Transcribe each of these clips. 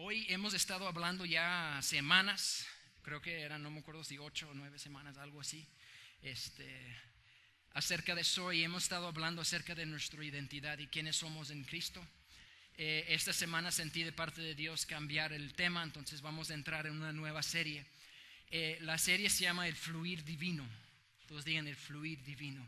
Hoy hemos estado hablando ya semanas, creo que eran, no me acuerdo si 8 o 9 semanas, algo así, acerca de eso, y hemos estado hablando acerca de nuestra identidad y quiénes somos en Cristo. Esta semana sentí de parte de Dios cambiar el tema, entonces vamos a entrar en una nueva serie. La serie se llama El Fluir Divino. Todos digan El Fluir Divino.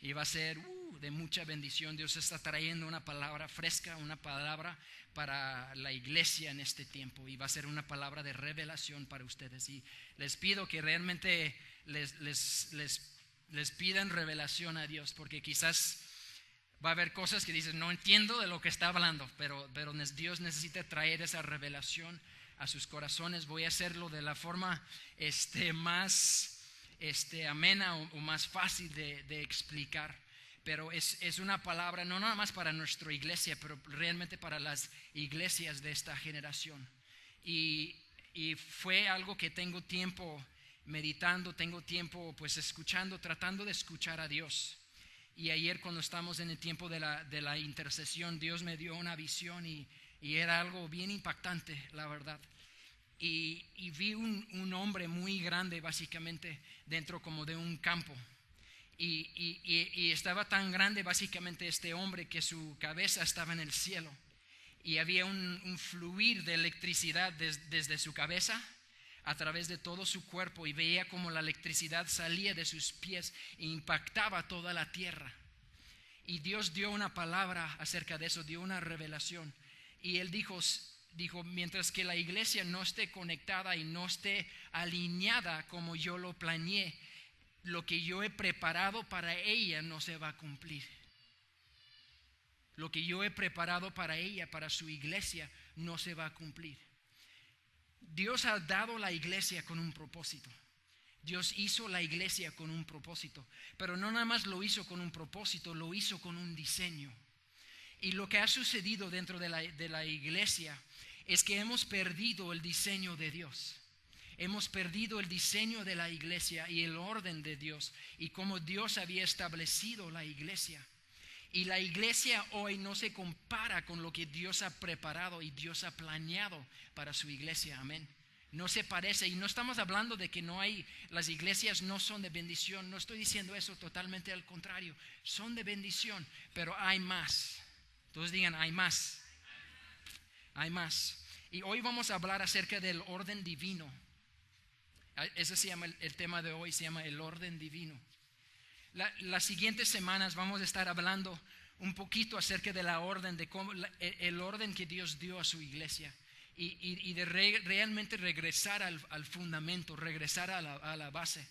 Y va a ser de mucha bendición. Dios está trayendo una palabra fresca, una palabra para la iglesia en este tiempo. Y va a ser una palabra de revelación para ustedes. Y les pido que realmente les pidan revelación a Dios, porque quizás va a haber cosas que dicen, no entiendo de lo que está hablando, pero Dios necesita traer esa revelación a sus corazones. Voy a hacerlo de la forma más amena o más fácil de explicar, pero es una palabra no nada más para nuestra iglesia, pero realmente para las iglesias de esta generación. Y fue algo que tengo tiempo meditando, tengo tiempo pues escuchando, tratando de escuchar a Dios. Y ayer, cuando estamos en el tiempo de la intercesión, Dios me dio una visión y era algo bien impactante, la verdad. Y vi un hombre muy grande, básicamente, dentro como de un campo. Y estaba tan grande, básicamente, este hombre, que su cabeza estaba en el cielo. Y había un fluir de electricidad desde su cabeza a través de todo su cuerpo, y veía como la electricidad salía de sus pies e impactaba toda la tierra. Y Dios dio una palabra acerca de eso, dio una revelación. Y Él dijo, mientras que la iglesia no esté conectada y no esté alineada como yo lo planeé, lo que yo he preparado para ella no se va a cumplir. Lo que yo he preparado para ella, para su iglesia, no se va a cumplir. Dios ha dado la iglesia con un propósito. Dios hizo la iglesia con un propósito, pero no nada más lo hizo con un propósito, lo hizo con un diseño. Y lo que ha sucedido dentro de la iglesia es que hemos perdido el diseño de Dios. Hemos perdido el diseño de la iglesia y el orden de Dios y cómo Dios había establecido la iglesia. Y la iglesia hoy no se compara con lo que Dios ha preparado y Dios ha planeado para su iglesia. Amén. No se parece, y no estamos hablando de que las iglesias no son de bendición. No estoy diciendo eso, totalmente al contrario. Son de bendición, pero hay más. Todos digan, hay más. Hay más. Y hoy vamos a hablar acerca del orden divino. Ese se llama el tema de hoy, se llama el orden divino. Las siguientes semanas vamos a estar hablando un poquito acerca de la orden, de cómo el orden que Dios dio a su iglesia, y de realmente regresar al fundamento, regresar a la base.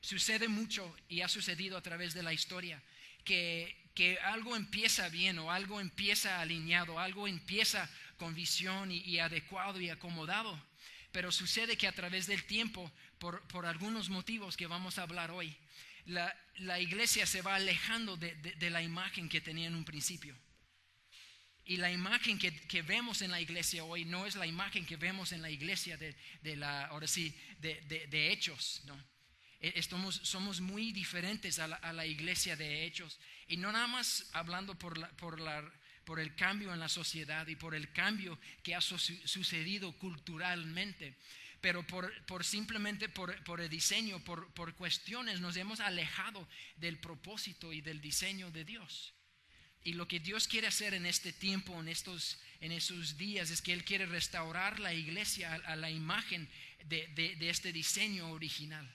Sucede mucho, y ha sucedido a través de la historia, que algo empieza bien, o algo empieza alineado, algo empieza con visión y adecuado y acomodado, pero sucede que a través del tiempo, por algunos motivos que vamos a hablar hoy, la iglesia se va alejando de la imagen que tenía en un principio. Y la imagen que vemos en la iglesia hoy no es la imagen que vemos en la iglesia de Hechos, ¿no? Somos muy diferentes a la iglesia de Hechos, y no nada más hablando por el cambio en la sociedad y por el cambio que ha sucedido culturalmente, pero simplemente por el diseño, por cuestiones, nos hemos alejado del propósito y del diseño de Dios. Y lo que Dios quiere hacer en este tiempo, en esos días, es que Él quiere restaurar la iglesia a la imagen de este diseño original.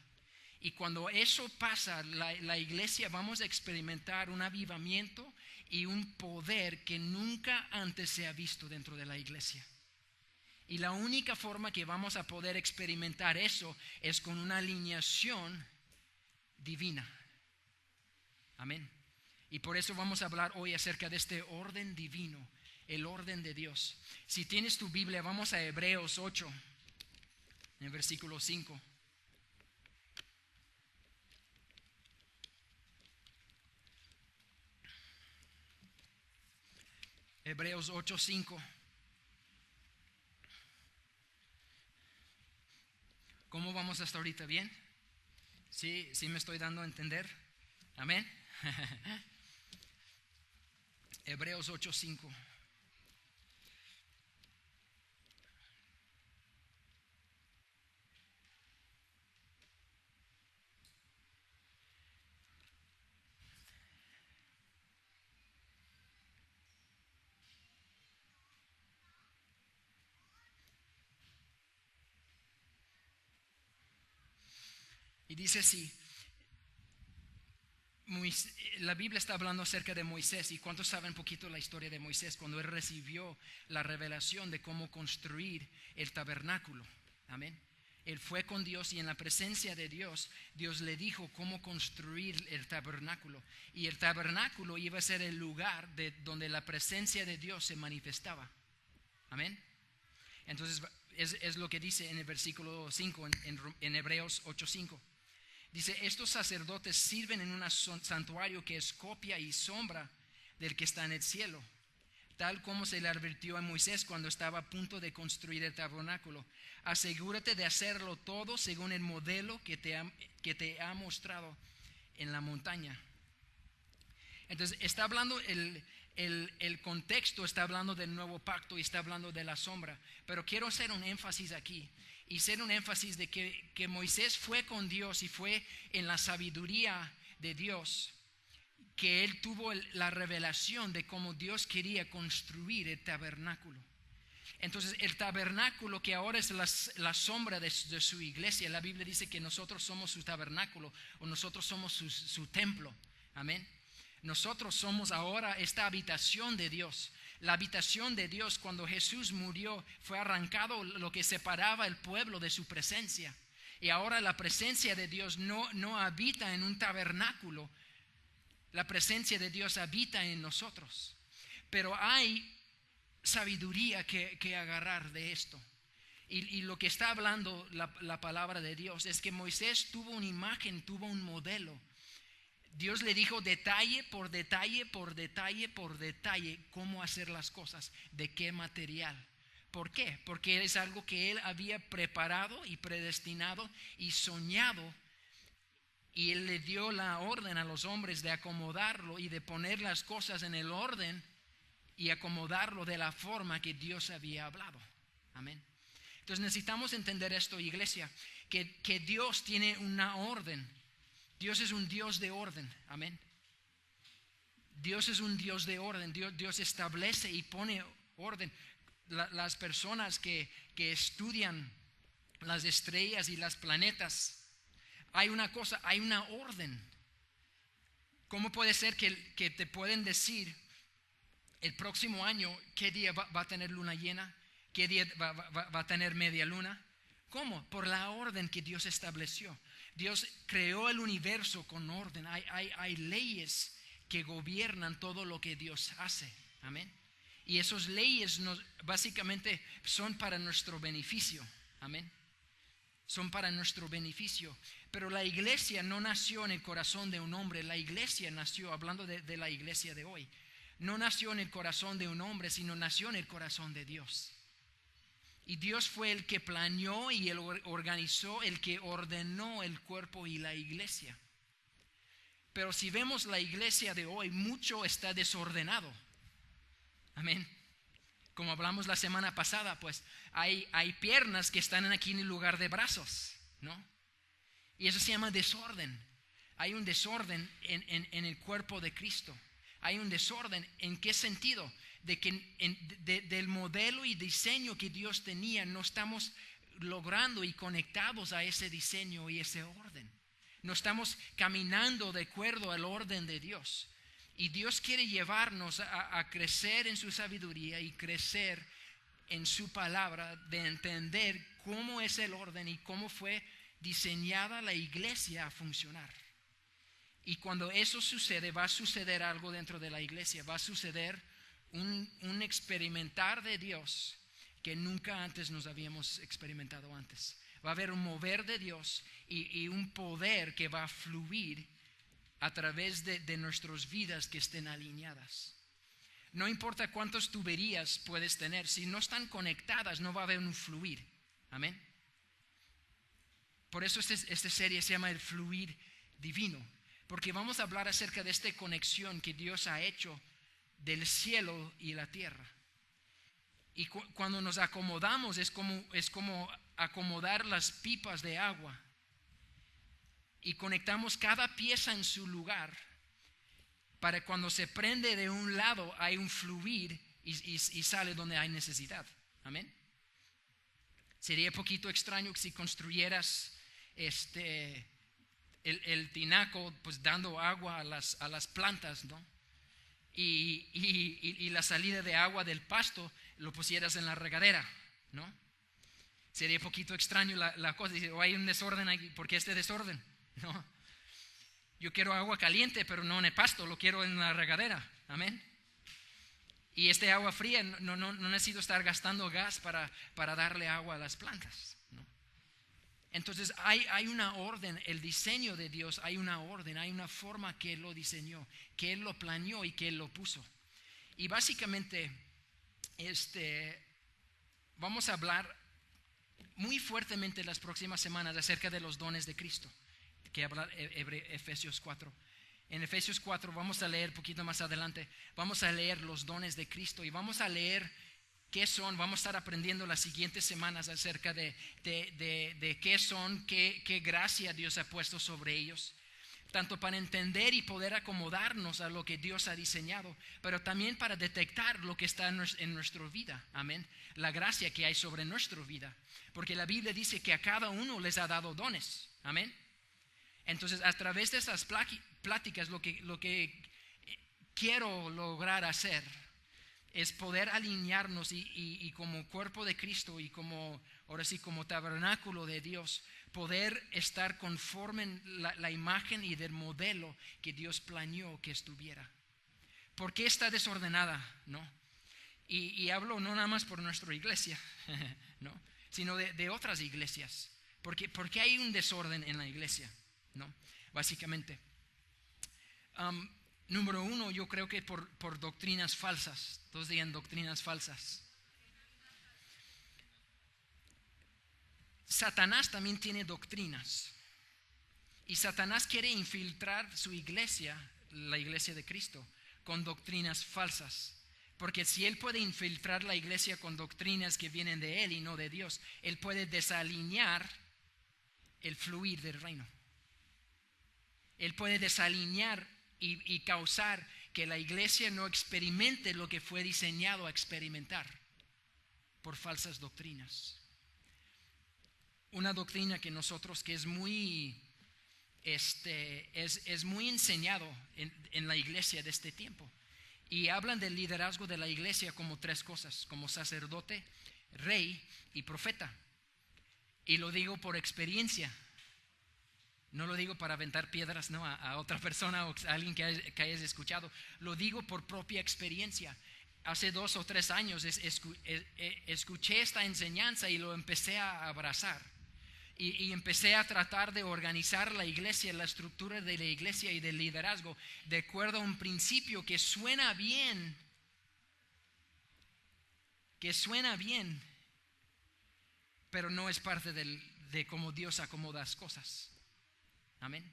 Y cuando eso pasa, la iglesia vamos a experimentar un avivamiento y un poder que nunca antes se ha visto dentro de la iglesia. Y la única forma que vamos a poder experimentar eso es con una alineación divina. Amén. Y por eso vamos a hablar hoy acerca de este orden divino, el orden de Dios. Si tienes tu Biblia, vamos a Hebreos 8, en el versículo 5. Hebreos 8:5. ¿Cómo vamos hasta ahorita? ¿Bien? ¿Sí me estoy dando a entender? Amén. Hebreos 8:5. dice así, la Biblia está hablando acerca de Moisés. ¿Y cuántos saben un poquito la historia de Moisés? Cuando él recibió la revelación de cómo construir el tabernáculo. Amén. Él fue con Dios y en la presencia de Dios, Dios le dijo cómo construir el tabernáculo. Y el tabernáculo iba a ser el lugar donde la presencia de Dios se manifestaba. Amén. Entonces es lo que dice en el versículo 5 en Hebreos 8:5. Dice, estos sacerdotes sirven en un santuario que es copia y sombra del que está en el cielo, tal como se le advirtió a Moisés cuando estaba a punto de construir el tabernáculo. Asegúrate de hacerlo todo según el modelo que te ha mostrado en la montaña. Entonces está hablando el contexto, está hablando del nuevo pacto y está hablando de la sombra. Pero quiero hacer un énfasis aquí y hacer un énfasis de que Moisés fue con Dios y fue en la sabiduría de Dios que él tuvo la revelación de cómo Dios quería construir el tabernáculo. Entonces el tabernáculo, que ahora es la sombra de su iglesia, la Biblia dice que nosotros somos su tabernáculo o nosotros somos su templo. Amén. Nosotros somos ahora esta habitación de Dios. La habitación de Dios, cuando Jesús murió, fue arrancado lo que separaba el pueblo de su presencia. Y ahora la presencia de Dios no habita en un tabernáculo. La presencia de Dios habita en nosotros. Pero hay sabiduría que agarrar de esto. Y lo que está hablando la palabra de Dios es que Moisés tuvo una imagen, tuvo un modelo. Dios le dijo detalle por detalle, por detalle, por detalle cómo hacer las cosas, de qué material. ¿Por qué? Porque es algo que él había preparado y predestinado y soñado. Y él le dio la orden a los hombres de acomodarlo y de poner las cosas en el orden y acomodarlo de la forma que Dios había hablado. Amén. Entonces necesitamos entender esto, iglesia, que Dios tiene una orden. Dios es un Dios de orden. Amén. Dios es un Dios de orden. Dios establece y pone orden. Las personas que estudian las estrellas y los planetas, hay una cosa, hay una orden. ¿Cómo puede ser que te pueden decir el próximo año qué día va a tener luna llena? ¿Qué día va a tener media luna? ¿Cómo? Por la orden que Dios estableció. Dios creó el universo con orden. Hay leyes que gobiernan todo lo que Dios hace. Amén. Y esas leyes básicamente son para nuestro beneficio. Amén. Son para nuestro beneficio. Pero la iglesia no nació en el corazón de un hombre. La iglesia nació, hablando de la iglesia de hoy, no nació en el corazón de un hombre, sino nació en el corazón de Dios. Y Dios fue el que planeó y el organizó, el que ordenó el cuerpo y la iglesia. Pero si vemos la iglesia de hoy, mucho está desordenado. Amén. Como hablamos la semana pasada, pues hay piernas que están aquí en el lugar de brazos, ¿no? Y eso se llama desorden. Hay un desorden en el cuerpo de Cristo. Hay un desorden. ¿En qué sentido? De que del modelo y diseño que Dios tenía, no estamos logrando y conectados a ese diseño y ese orden. No estamos caminando de acuerdo al orden de Dios. Y Dios quiere llevarnos a crecer en su sabiduría y crecer en su palabra, de entender cómo es el orden y cómo fue diseñada la iglesia a funcionar. Y cuando eso sucede, va a suceder algo dentro de la iglesia. Va a suceder un experimentar de Dios que nunca antes nos habíamos experimentado antes. Va a haber un mover de Dios y un poder que va a fluir a través de nuestras vidas que estén alineadas. No importa cuántas tuberías puedes tener, si no están conectadas no va a haber un fluir. Amén. Por eso esta serie se llama el fluir divino, porque vamos a hablar acerca de esta conexión que Dios ha hecho del cielo y la tierra. Y cuando nos acomodamos es como acomodar las pipas de agua y conectamos cada pieza en su lugar para cuando se prende de un lado hay un fluir y sale donde hay necesidad. Amén. Sería poquito extraño si construyeras el tinaco pues dando agua a las plantas, ¿no? Y la salida de agua del pasto lo pusieras en la regadera, ¿no? Sería un poquito extraño la cosa. Dice, hay un desorden aquí. ¿Por qué este desorden? No. Yo quiero agua caliente, pero no en el pasto, lo quiero en la regadera. Amén. Y este agua fría no necesito estar gastando gas para darle agua a las plantas, ¿no? Entonces hay una orden, el diseño de Dios, hay una orden, hay una forma que Él lo diseñó, que Él lo planeó y que Él lo puso. Y básicamente vamos a hablar muy fuertemente las próximas semanas acerca de los dones de Cristo, que habla Efesios 4. En Efesios 4 vamos a leer un poquito más adelante, vamos a leer los dones de Cristo y vamos a leer qué son. Vamos a estar aprendiendo las siguientes semanas acerca de qué son, qué gracia Dios ha puesto sobre ellos, tanto para entender y poder acomodarnos a lo que Dios ha diseñado, pero también para detectar lo que está en nuestra vida. Amén. La gracia que hay sobre nuestra vida, porque la Biblia dice que a cada uno les ha dado dones. Amén. Entonces, a través de esas pláticas, lo que quiero lograr hacer es poder alinearnos y como cuerpo de Cristo y ahora sí, como tabernáculo de Dios, poder estar conforme en la imagen y del modelo que Dios planeó que estuviera. ¿Por qué está desordenada? ¿No? Y hablo no nada más por nuestra iglesia, ¿no? Sino de otras iglesias. Porque hay un desorden en la iglesia, ¿no? Básicamente. Número uno, yo creo que por doctrinas falsas. Todos digan doctrinas falsas. Satanás también tiene doctrinas. Y Satanás quiere infiltrar su iglesia, la iglesia de Cristo, con doctrinas falsas. Porque si él puede infiltrar la iglesia con doctrinas que vienen de él y no de Dios, él puede desalinear el fluir del reino. Él puede desalinear y causar que la iglesia no experimente lo que fue diseñado a experimentar por falsas doctrinas. Una doctrina que nosotros, que es muy enseñado en la iglesia de este tiempo, y hablan del liderazgo de la iglesia como tres cosas: como sacerdote, rey y profeta. Y lo digo por experiencia. No lo digo para aventar piedras, ¿no?, a otra persona o a alguien que hayas escuchado. Lo digo por propia experiencia. Hace 2 o 3 años escuché esta enseñanza y lo empecé a abrazar. Y empecé a tratar de organizar la iglesia, la estructura de la iglesia y del liderazgo de acuerdo a un principio que suena bien, pero no es parte de cómo Dios acomoda las cosas. Amén.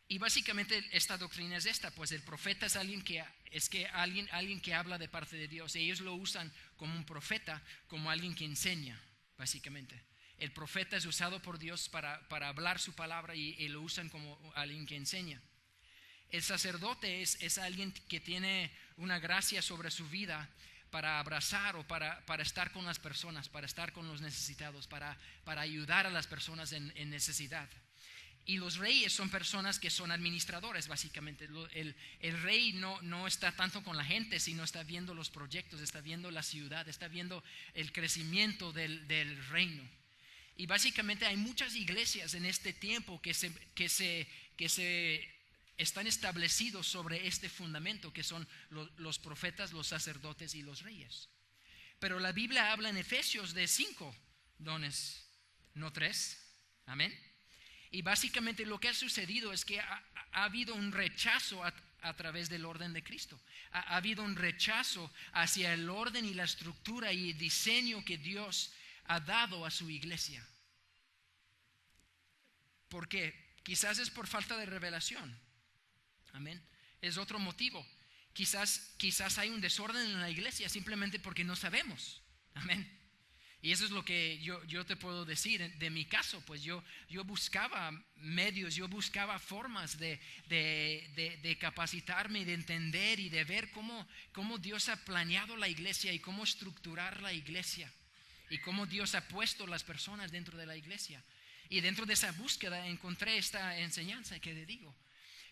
Y básicamente esta doctrina es esta: pues el profeta es alguien que habla de parte de Dios. Ellos lo usan como un profeta, como alguien que enseña, básicamente. El profeta es usado por Dios para hablar su palabra y lo usan como alguien que enseña. El sacerdote es alguien que tiene una gracia sobre su vida para abrazar o para estar con las personas, para estar con los necesitados, para ayudar a las personas en necesidad. Y los reyes son personas que son administradores, básicamente. El rey no está tanto con la gente, sino está viendo los proyectos, está viendo la ciudad, está viendo el crecimiento del reino. Y básicamente hay muchas iglesias en este tiempo que se están establecidos sobre este fundamento, que son los profetas, los sacerdotes y los reyes. Pero la Biblia habla en Efesios de 5 dones, no 3. Amén. Y básicamente lo que ha sucedido es que ha habido un rechazo a través del orden de Cristo. Ha habido un rechazo hacia el orden y la estructura y el diseño que Dios ha dado a su iglesia. ¿Por qué? Quizás es por falta de revelación. Amén. Es otro motivo. Quizás hay un desorden en la iglesia simplemente porque no sabemos. Amén. Y eso es lo que yo te puedo decir. De mi caso, pues yo buscaba medios, yo buscaba formas de capacitarme y de entender y de ver cómo Dios ha planeado la iglesia y cómo estructurar la iglesia y cómo Dios ha puesto las personas dentro de la iglesia. Y dentro de esa búsqueda encontré esta enseñanza que le digo.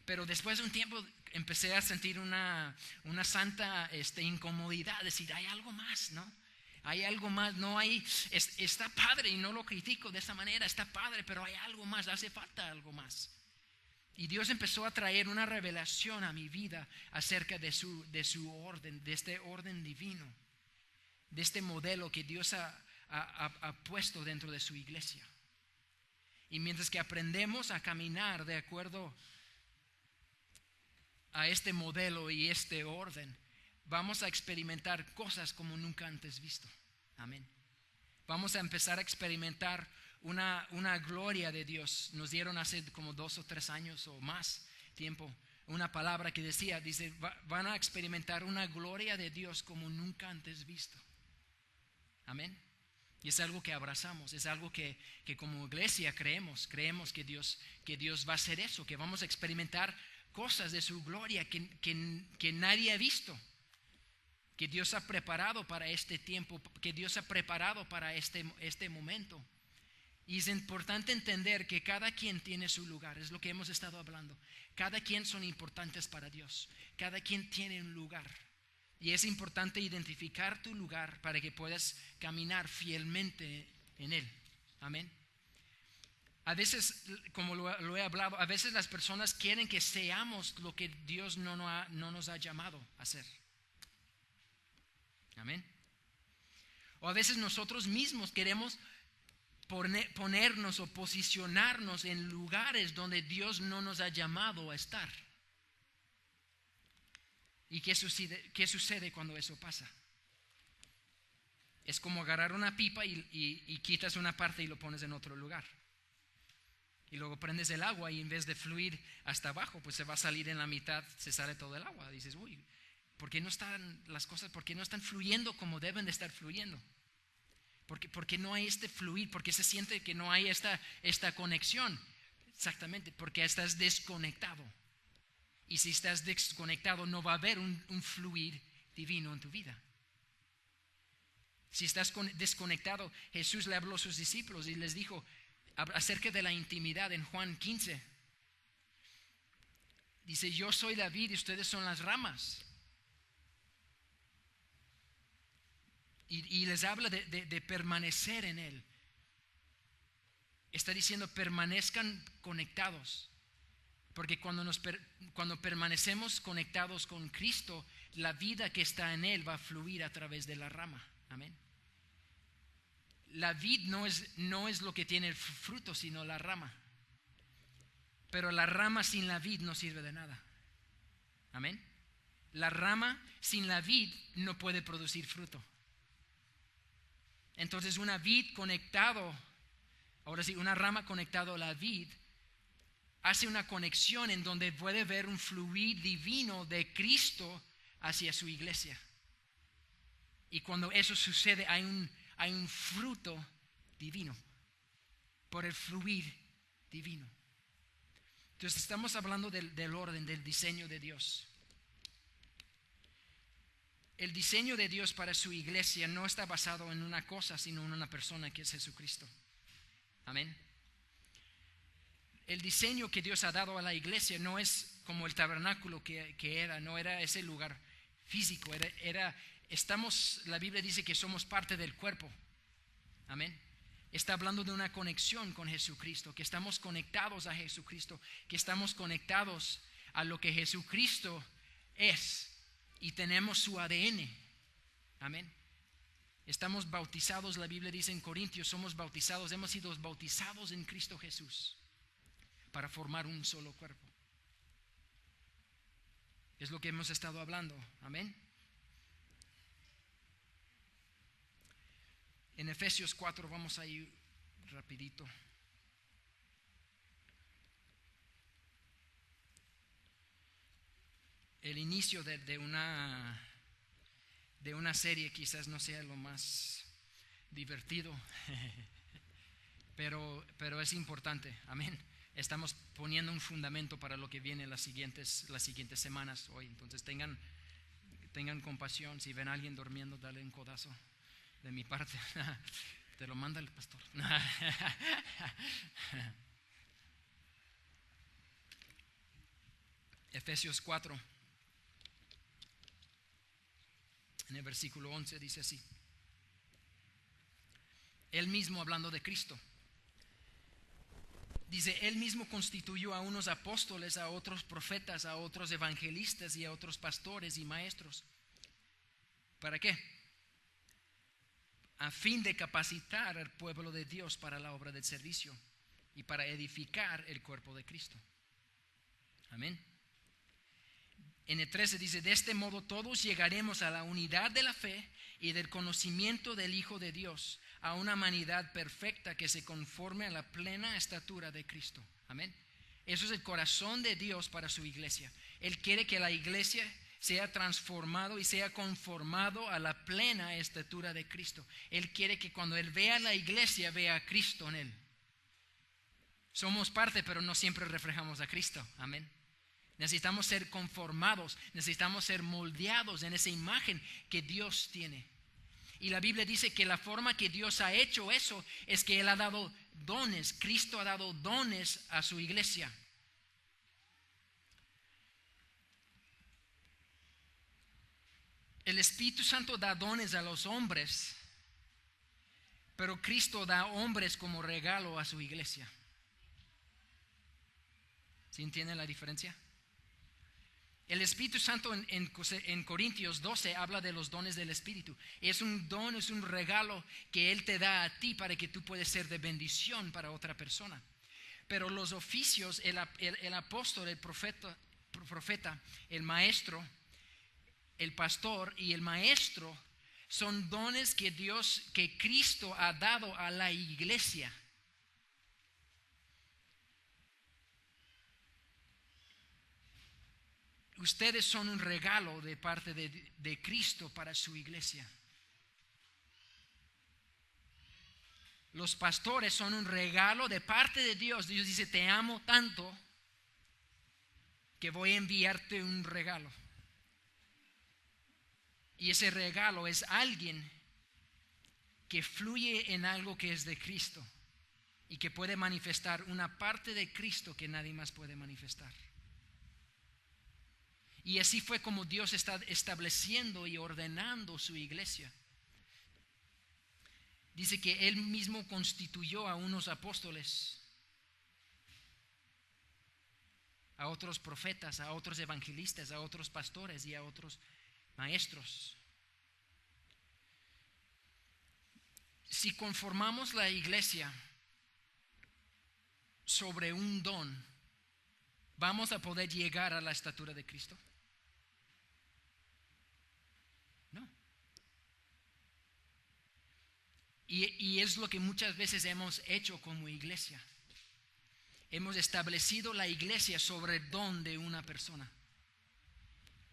Pero después de un tiempo empecé a sentir una santa incomodidad, decir, hay algo más, ¿no? Hay algo más, no hay, está padre y no lo critico de esta manera, está padre, pero hay algo más, hace falta algo más. Y Dios empezó a traer una revelación a mi vida acerca de su orden, de este orden divino, de este modelo que Dios ha puesto dentro de su iglesia. Y mientras que aprendemos a caminar de acuerdo a este modelo y este orden, vamos a experimentar cosas como nunca antes visto. Amén. Vamos a empezar a experimentar una gloria de Dios. Nos dieron hace como 2 o 3 años o más tiempo una palabra que dice, van a experimentar una gloria de Dios como nunca antes visto. Amén. Y es algo que abrazamos, es algo que como iglesia creemos que Dios va a hacer eso, que vamos a experimentar cosas de su gloria que nadie ha visto, que Dios ha preparado para este tiempo, que Dios ha preparado para este momento. Y es importante entender que cada quien tiene su lugar, es lo que hemos estado hablando. Cada quien son importantes para Dios, cada quien tiene un lugar. Y es importante identificar tu lugar para que puedas caminar fielmente en él. Amén. A veces, como lo he hablado, a veces las personas quieren que seamos lo que Dios no nos ha llamado a hacer. Amén. O a veces nosotros mismos queremos ponernos o posicionarnos en lugares donde Dios no nos ha llamado a estar. ¿Y qué sucede cuando eso pasa? Es como agarrar una pipa y quitas una parte y lo pones en otro lugar. Y luego prendes el agua y en vez de fluir hasta abajo, pues se va a salir en la mitad, se sale todo el agua. Dices, uy, ¿por qué no están las cosas, por qué no están fluyendo como deben de estar fluyendo? ¿Por qué no hay este fluir? ¿Por qué se siente que no hay esta conexión? Exactamente, porque estás desconectado. Y si estás desconectado, no va a haber un fluir divino en tu vida. Si estás desconectado, Jesús le habló a sus discípulos y les dijo acerca de la intimidad en Juan 15. Dice, yo soy la vid y ustedes son las ramas. Y les habla de permanecer en Él. Está diciendo, permanezcan conectados. Porque cuando permanecemos conectados con Cristo, la vida que está en Él va a fluir a través de la rama. Amén. La vid no es lo que tiene el fruto, sino la rama. Pero la rama sin la vid no sirve de nada. Amén. La rama sin la vid no puede producir fruto. Entonces una rama conectado a la vid hace una conexión en donde puede ver un fluir divino de Cristo hacia su iglesia. Y cuando eso sucede hay un fruto divino por el fluir divino. Entonces estamos hablando del orden, del diseño de Dios. El diseño de Dios para su iglesia no está basado en una cosa, sino en una persona que es Jesucristo. Amén. El diseño que Dios ha dado a la iglesia no es como el tabernáculo que era, no era ese lugar físico, la Biblia dice que somos parte del cuerpo. Amén. Está hablando de una conexión con Jesucristo, que estamos conectados a Jesucristo, que estamos conectados a lo que Jesucristo es y tenemos su ADN. Amén. Estamos bautizados, la Biblia dice en Corintios, hemos sido bautizados en Cristo Jesús para formar un solo cuerpo. Es lo que hemos estado hablando. Amén. En Efesios 4 vamos a ir rapidito. El inicio de una serie quizás no sea lo más divertido, pero es importante. Amén. Estamos poniendo un fundamento para lo que viene las siguientes semanas hoy. Entonces tengan compasión. Si ven a alguien durmiendo, dale un codazo de mi parte. Te lo manda el pastor. Efesios 4, en el versículo 11 dice así. Él mismo hablando de Cristo. Dice, Él mismo constituyó a unos apóstoles, a otros profetas, a otros evangelistas y a otros pastores y maestros. ¿Para qué? A fin de capacitar al pueblo de Dios para la obra del servicio y para edificar el cuerpo de Cristo. Amén. En el 13 dice, de este modo todos llegaremos a la unidad de la fe y del conocimiento del Hijo de Dios, a una humanidad perfecta que se conforme a la plena estatura de Cristo. Amén. Eso es el corazón de Dios para su iglesia. Él quiere que la iglesia sea transformado y sea conformado a la plena estatura de Cristo. Él quiere que cuando Él vea la iglesia, vea a Cristo en Él. Somos parte, pero no siempre reflejamos a Cristo. Amén. Necesitamos ser conformados, necesitamos ser moldeados en esa imagen que Dios tiene. Y la Biblia dice que la forma que Dios ha hecho eso es que Él ha dado dones. Cristo ha dado dones a su iglesia. El Espíritu Santo da dones a los hombres, pero Cristo da hombres como regalo a su iglesia. ¿Sí entienden la diferencia? El Espíritu Santo en Corintios 12 habla de los dones del Espíritu. Es un don, es un regalo que Él te da a ti para que tú puedas ser de bendición para otra persona. Pero los oficios, el apóstol, el profeta, el maestro, el pastor y el maestro son dones que Cristo ha dado a la iglesia. Ustedes son un regalo de parte de Cristo para su iglesia. Los pastores son un regalo de parte de Dios. Dios dice, te amo tanto que voy a enviarte un regalo. Y ese regalo es alguien que fluye en algo que es de Cristo y que puede manifestar una parte de Cristo que nadie más puede manifestar. Y así fue como Dios está estableciendo y ordenando su iglesia. Dice que Él mismo constituyó a unos apóstoles, a otros profetas, a otros evangelistas, a otros pastores y a otros maestros. Si conformamos la iglesia sobre un don, ¿vamos a poder llegar a la estatura de Cristo? No. Y es lo que muchas veces hemos hecho como iglesia. Hemos establecido la iglesia sobre el don de una persona.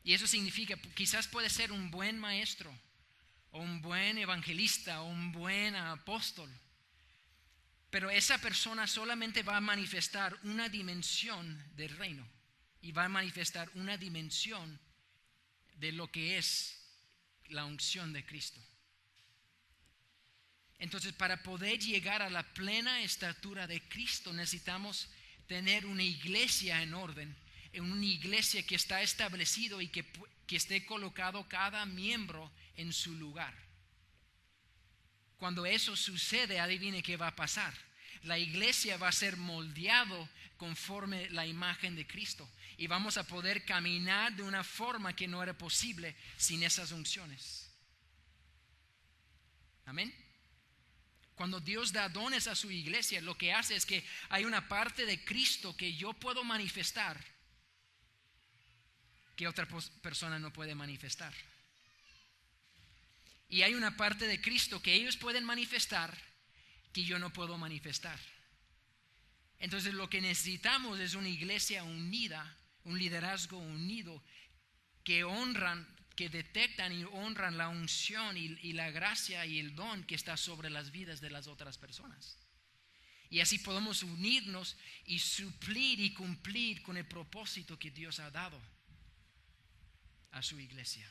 Y eso significa, quizás puede ser un buen maestro, o un buen evangelista, o un buen apóstol. Pero esa persona solamente va a manifestar una dimensión del reino. Y va a manifestar una dimensión de lo que es la unción de Cristo. Entonces, para poder llegar a la plena estatura de Cristo, necesitamos tener una iglesia en orden, una iglesia que está establecido y que esté colocado cada miembro en su lugar. Cuando eso sucede, adivine qué va a pasar. La iglesia va a ser moldeado conforme la imagen de Cristo y vamos a poder caminar de una forma que no era posible sin esas unciones. Amén. Cuando Dios da dones a su iglesia, lo que hace es que hay una parte de Cristo que yo puedo manifestar que otra persona no puede manifestar. Y hay una parte de Cristo que ellos pueden manifestar que yo no puedo manifestar. Entonces lo que necesitamos es una iglesia unida, un liderazgo unido, que detectan y honran la unción y la gracia y el don que está sobre las vidas de las otras personas. Y así podemos unirnos y suplir y cumplir con el propósito que Dios ha dado a su iglesia.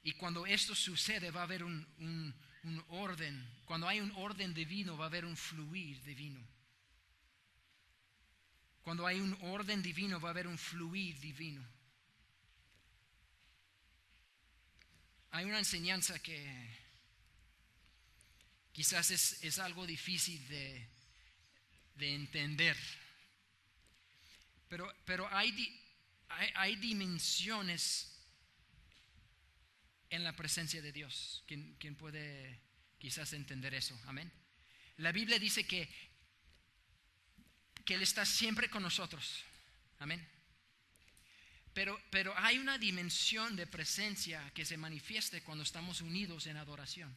Y cuando esto sucede va a haber un un orden. Cuando hay un orden divino, va a haber un fluir divino. Cuando hay un orden divino, va a haber un fluir divino. Hay una enseñanza que quizás es algo difícil de entender. Pero hay dimensiones en la presencia de Dios. ¿Quién puede quizás entender eso? Amén. La Biblia dice que Él está siempre con nosotros. Amén. Pero hay una dimensión de presencia que se manifiesta cuando estamos unidos en adoración,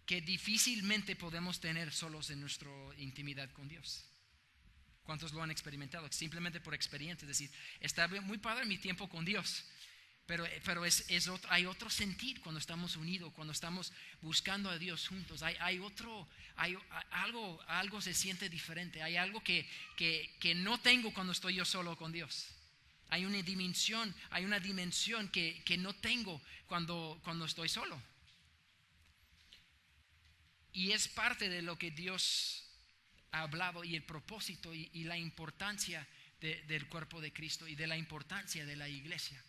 que difícilmente podemos tener solos en nuestra intimidad con Dios. ¿Cuántos lo han experimentado? Simplemente por experiencia, es decir, está muy padre mi tiempo con Dios, pero hay otro sentir cuando estamos unidos, cuando estamos buscando a Dios juntos. Algo se siente diferente. Hay algo que no tengo cuando estoy yo solo con Dios. Hay una dimensión que no tengo cuando estoy solo. Y es parte de lo que Dios ha hablado y el propósito y la importancia del cuerpo de Cristo y de la importancia de la iglesia.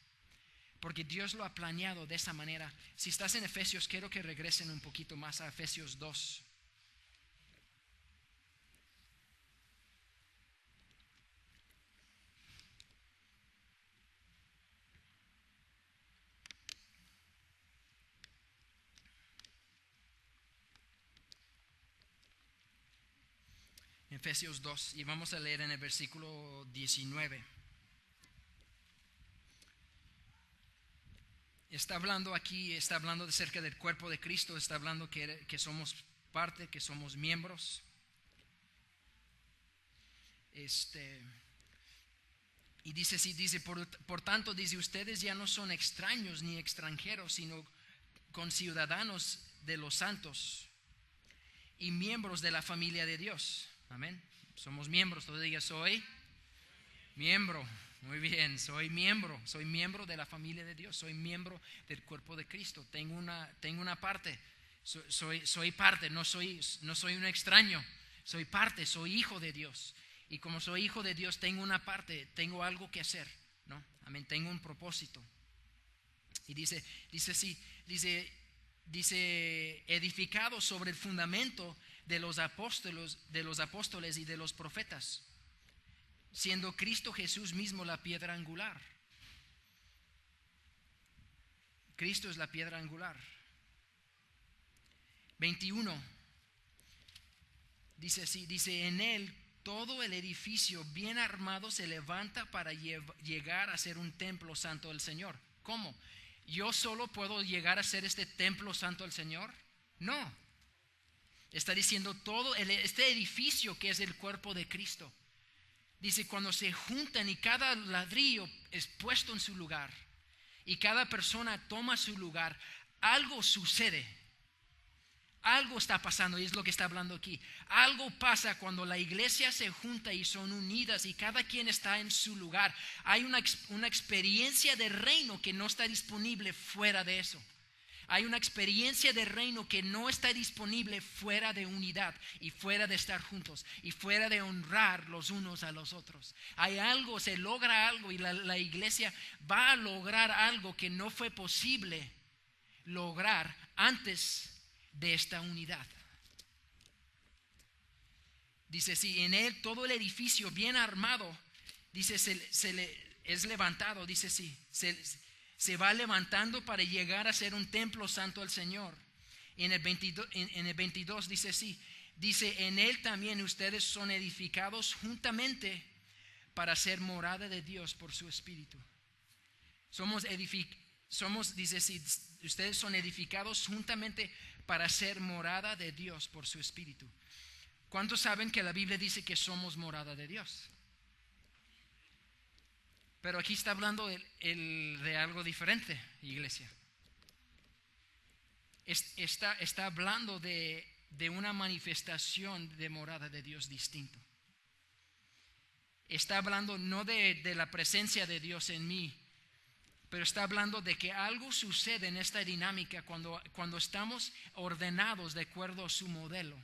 Porque Dios lo ha planeado de esa manera. Si estás en Efesios, quiero que regresen un poquito más a Efesios 2. Efesios 2, y vamos a leer en el versículo 19. Está hablando acerca del cuerpo de Cristo, está hablando que somos parte, que somos miembros. Y dice, por tanto, dice, ustedes ya no son extraños ni extranjeros, sino conciudadanos de los santos y miembros de la familia de Dios. Amén. Somos miembros. Todo diga, soy miembro. Muy bien, soy miembro de la familia de Dios, soy miembro del cuerpo de Cristo. Tengo una parte. Soy parte, no soy un extraño. Soy parte, soy hijo de Dios. Y como soy hijo de Dios, tengo una parte, tengo algo que hacer, ¿no? Amén, tengo un propósito. Y dice edificado sobre el fundamento de los apóstoles y de los profetas, siendo Cristo Jesús mismo la piedra angular. Cristo es la piedra angular. 21. Dice así, en Él todo el edificio bien armado se levanta para llegar a ser un templo santo del Señor. ¿Cómo? ¿Yo solo puedo llegar a ser este templo santo del Señor? No. Está diciendo todo este edificio que es el cuerpo de Cristo. Dice, cuando se juntan y cada ladrillo es puesto en su lugar y cada persona toma su lugar, algo sucede. Algo está pasando y es lo que está hablando aquí. Algo pasa cuando la iglesia se junta y son unidas y cada quien está en su lugar. Hay una experiencia de reino que no está disponible fuera de eso. Hay una experiencia de reino que no está disponible fuera de unidad y fuera de estar juntos y fuera de honrar los unos a los otros. Se logra algo y la iglesia va a lograr algo que no fue posible lograr antes de esta unidad. Dice, si en Él todo el edificio bien armado, dice, es levantado, dice, sí, se va levantando para llegar a ser un templo santo al Señor. En el 22 dice así, dice, en Él también ustedes son edificados juntamente para ser morada de Dios por su Espíritu. Dice, sí, ustedes son edificados juntamente para ser morada de Dios por su Espíritu. ¿Cuántos saben que la Biblia dice que somos morada de Dios? Pero aquí está hablando de algo diferente, iglesia. Está hablando de una manifestación de morada de Dios distinto. Está hablando no de la presencia de Dios en mí, pero está hablando de que algo sucede en esta dinámica cuando estamos ordenados de acuerdo a su modelo,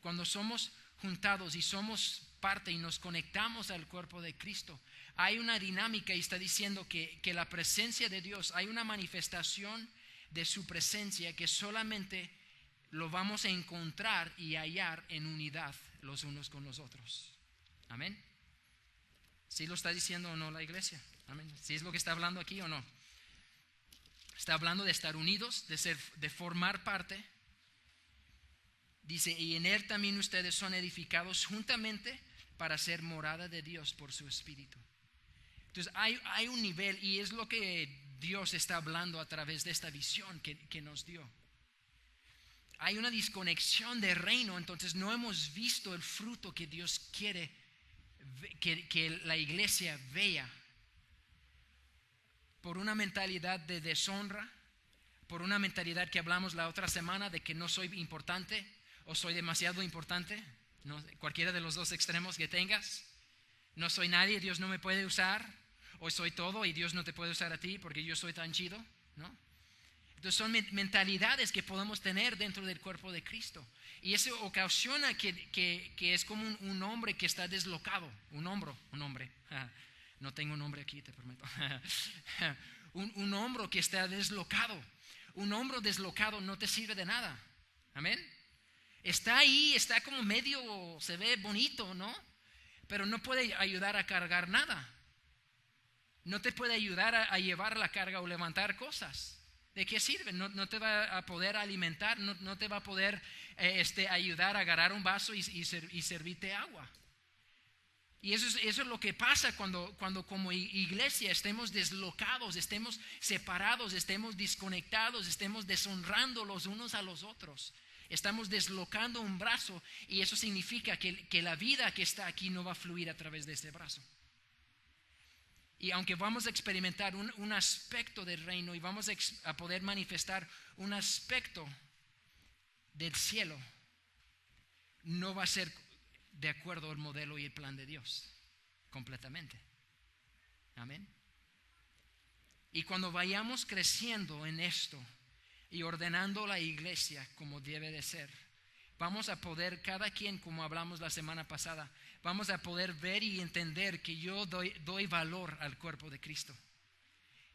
cuando somos juntados y somos parte y nos conectamos al cuerpo de Cristo. Hay una dinámica y está diciendo que la presencia de Dios, hay una manifestación de su presencia que solamente lo vamos a encontrar y hallar en unidad los unos con los otros. Amén. ¿Sí lo está diciendo o no la iglesia? Amén. ¿Sí es lo que está hablando aquí o no? Está hablando de estar unidos, de formar parte. Dice, y en él también ustedes son edificados juntamente para ser morada de Dios por su Espíritu. Entonces hay un nivel, y es lo que Dios está hablando a través de esta visión que nos dio. Hay una desconexión de reino, entonces no hemos visto el fruto que Dios quiere que la iglesia vea. Por una mentalidad de deshonra, por una mentalidad que hablamos la otra semana de que no soy importante o soy demasiado importante, no, cualquiera de los dos extremos que tengas. No soy nadie, Dios no me puede usar, o soy todo y Dios no te puede usar a ti porque yo soy tan chido, ¿no? Entonces son mentalidades que podemos tener dentro del cuerpo de Cristo, y eso ocasiona que es como un hombre que está deslocado, un hombre. No tengo un nombre aquí, te prometo. un hombro que está deslocado. Un hombro deslocado no te sirve de nada. Amén. Está ahí, está como medio, se ve bonito, ¿no? Pero no puede ayudar a cargar nada. No te puede ayudar a llevar la carga o levantar cosas. ¿De qué sirve? No te va a poder alimentar, no te va a poder ayudar a agarrar un vaso y servirte agua. Y eso es lo que pasa cuando como iglesia estemos deslocados, estemos separados, estemos desconectados, estemos deshonrando los unos a los otros. Estamos deslocando un brazo, y eso significa que la vida que está aquí no va a fluir a través de ese brazo. Y aunque vamos a experimentar un aspecto del reino y vamos a poder manifestar un aspecto del cielo, no va a ser de acuerdo al modelo y el plan de Dios completamente. Amén. Y cuando vayamos creciendo en esto y ordenando la iglesia como debe de ser, vamos a poder, cada quien, como hablamos la semana pasada, vamos a poder ver y entender que yo doy valor al cuerpo de Cristo,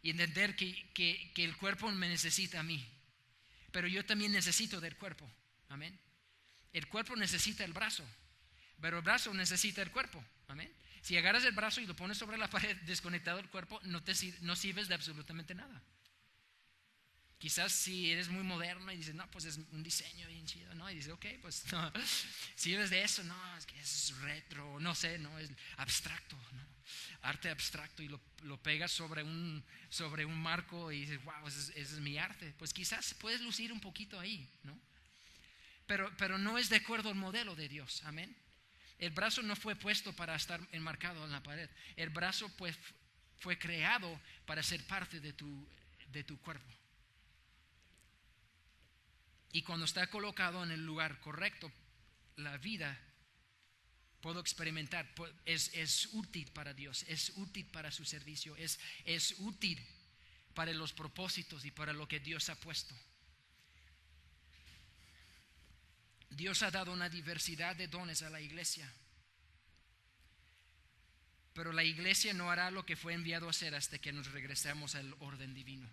y entender que el cuerpo me necesita a mí, pero yo también necesito del cuerpo. Amén. El cuerpo necesita el brazo, pero el brazo necesita el cuerpo. Amén. Si agarras el brazo y lo pones sobre la pared desconectado del cuerpo, no sirves de absolutamente nada. Quizás si eres muy moderno y dices, no, pues es un diseño bien chido, ¿no? Y dices, ok, pues no, sirves de eso, no, es que es retro, no sé, no, es abstracto, ¿no? Arte abstracto, y lo pegas sobre un marco y dices, wow, ese es mi arte. Pues quizás puedes lucir un poquito ahí, ¿no? Pero no es de acuerdo al modelo de Dios. Amén. El brazo no fue puesto para estar enmarcado en la pared. El brazo pues fue creado para ser parte de tu cuerpo. Y cuando está colocado en el lugar correcto, la vida, puedo experimentar, es útil para Dios, es útil para su servicio, es útil para los propósitos y para lo que Dios ha puesto. Dios ha dado una diversidad de dones a la iglesia, pero la iglesia no hará lo que fue enviado a hacer hasta que nos regresemos al orden divino.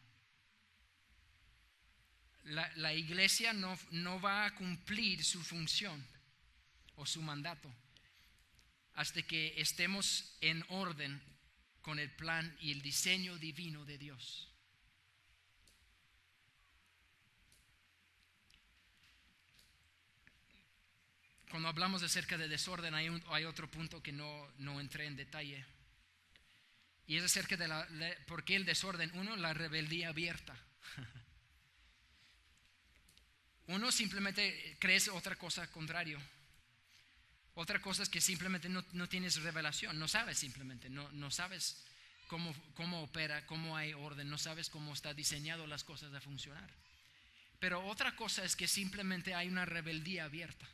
La iglesia no va a cumplir su función o su mandato hasta que estemos en orden con el plan y el diseño divino de Dios. Cuando hablamos acerca de desorden, hay otro punto que no entré en detalle, y es acerca de ¿por qué el desorden? Uno, la rebeldía abierta. Uno simplemente crees otra cosa contrario. Otra cosa es que simplemente no tienes revelación, no sabes simplemente, no sabes cómo opera, cómo hay orden, no sabes cómo está diseñado las cosas a funcionar. Pero otra cosa es que simplemente hay una rebeldía abierta.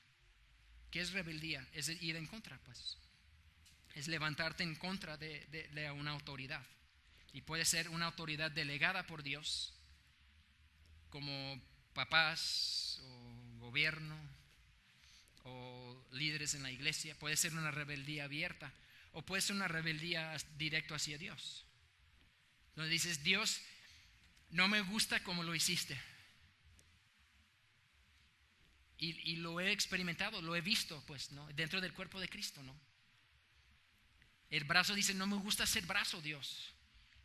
¿Qué es rebeldía? Es ir en contra, pues. Es levantarte en contra de una autoridad. Y puede ser una autoridad delegada por Dios, como papás o gobierno o líderes en la iglesia. Puede ser una rebeldía abierta o puede ser una rebeldía directo hacia Dios, donde dices: Dios, no me gusta como lo hiciste. Y lo he experimentado, lo he visto, pues, ¿no? Dentro del cuerpo de Cristo, ¿no? El brazo dice: no me gusta ser brazo, Dios,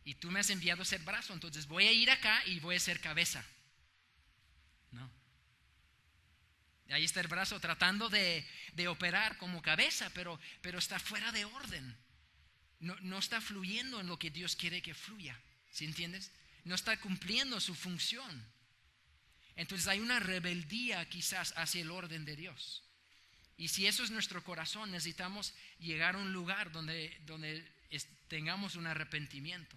y tú me has enviado a ser brazo, entonces voy a ir acá y voy a ser cabeza, ¿no? Ahí está el brazo tratando de operar como cabeza, pero está fuera de orden. No está fluyendo en lo que Dios quiere que fluya, ¿sí entiendes? No está cumpliendo su función. Entonces hay una rebeldía quizás hacia el orden de Dios. Y si eso es nuestro corazón, necesitamos llegar a un lugar donde tengamos un arrepentimiento.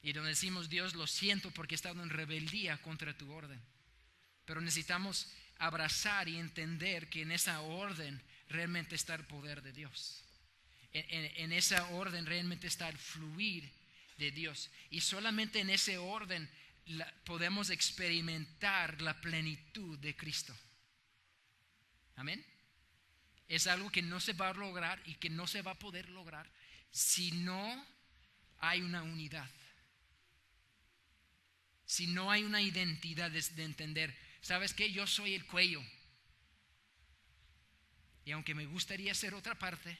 Y donde decimos: Dios, lo siento porque he estado en rebeldía contra tu orden. Pero necesitamos abrazar y entender que en esa orden realmente está el poder de Dios. En esa orden realmente está el fluir de Dios. Y solamente en ese orden podemos experimentar la plenitud de Cristo. Amén. Es algo que no se va a lograr y que no se va a poder lograr si no hay una unidad. Si no hay una identidad de entender: ¿sabes qué? Yo soy el cuello. Y aunque me gustaría ser otra parte,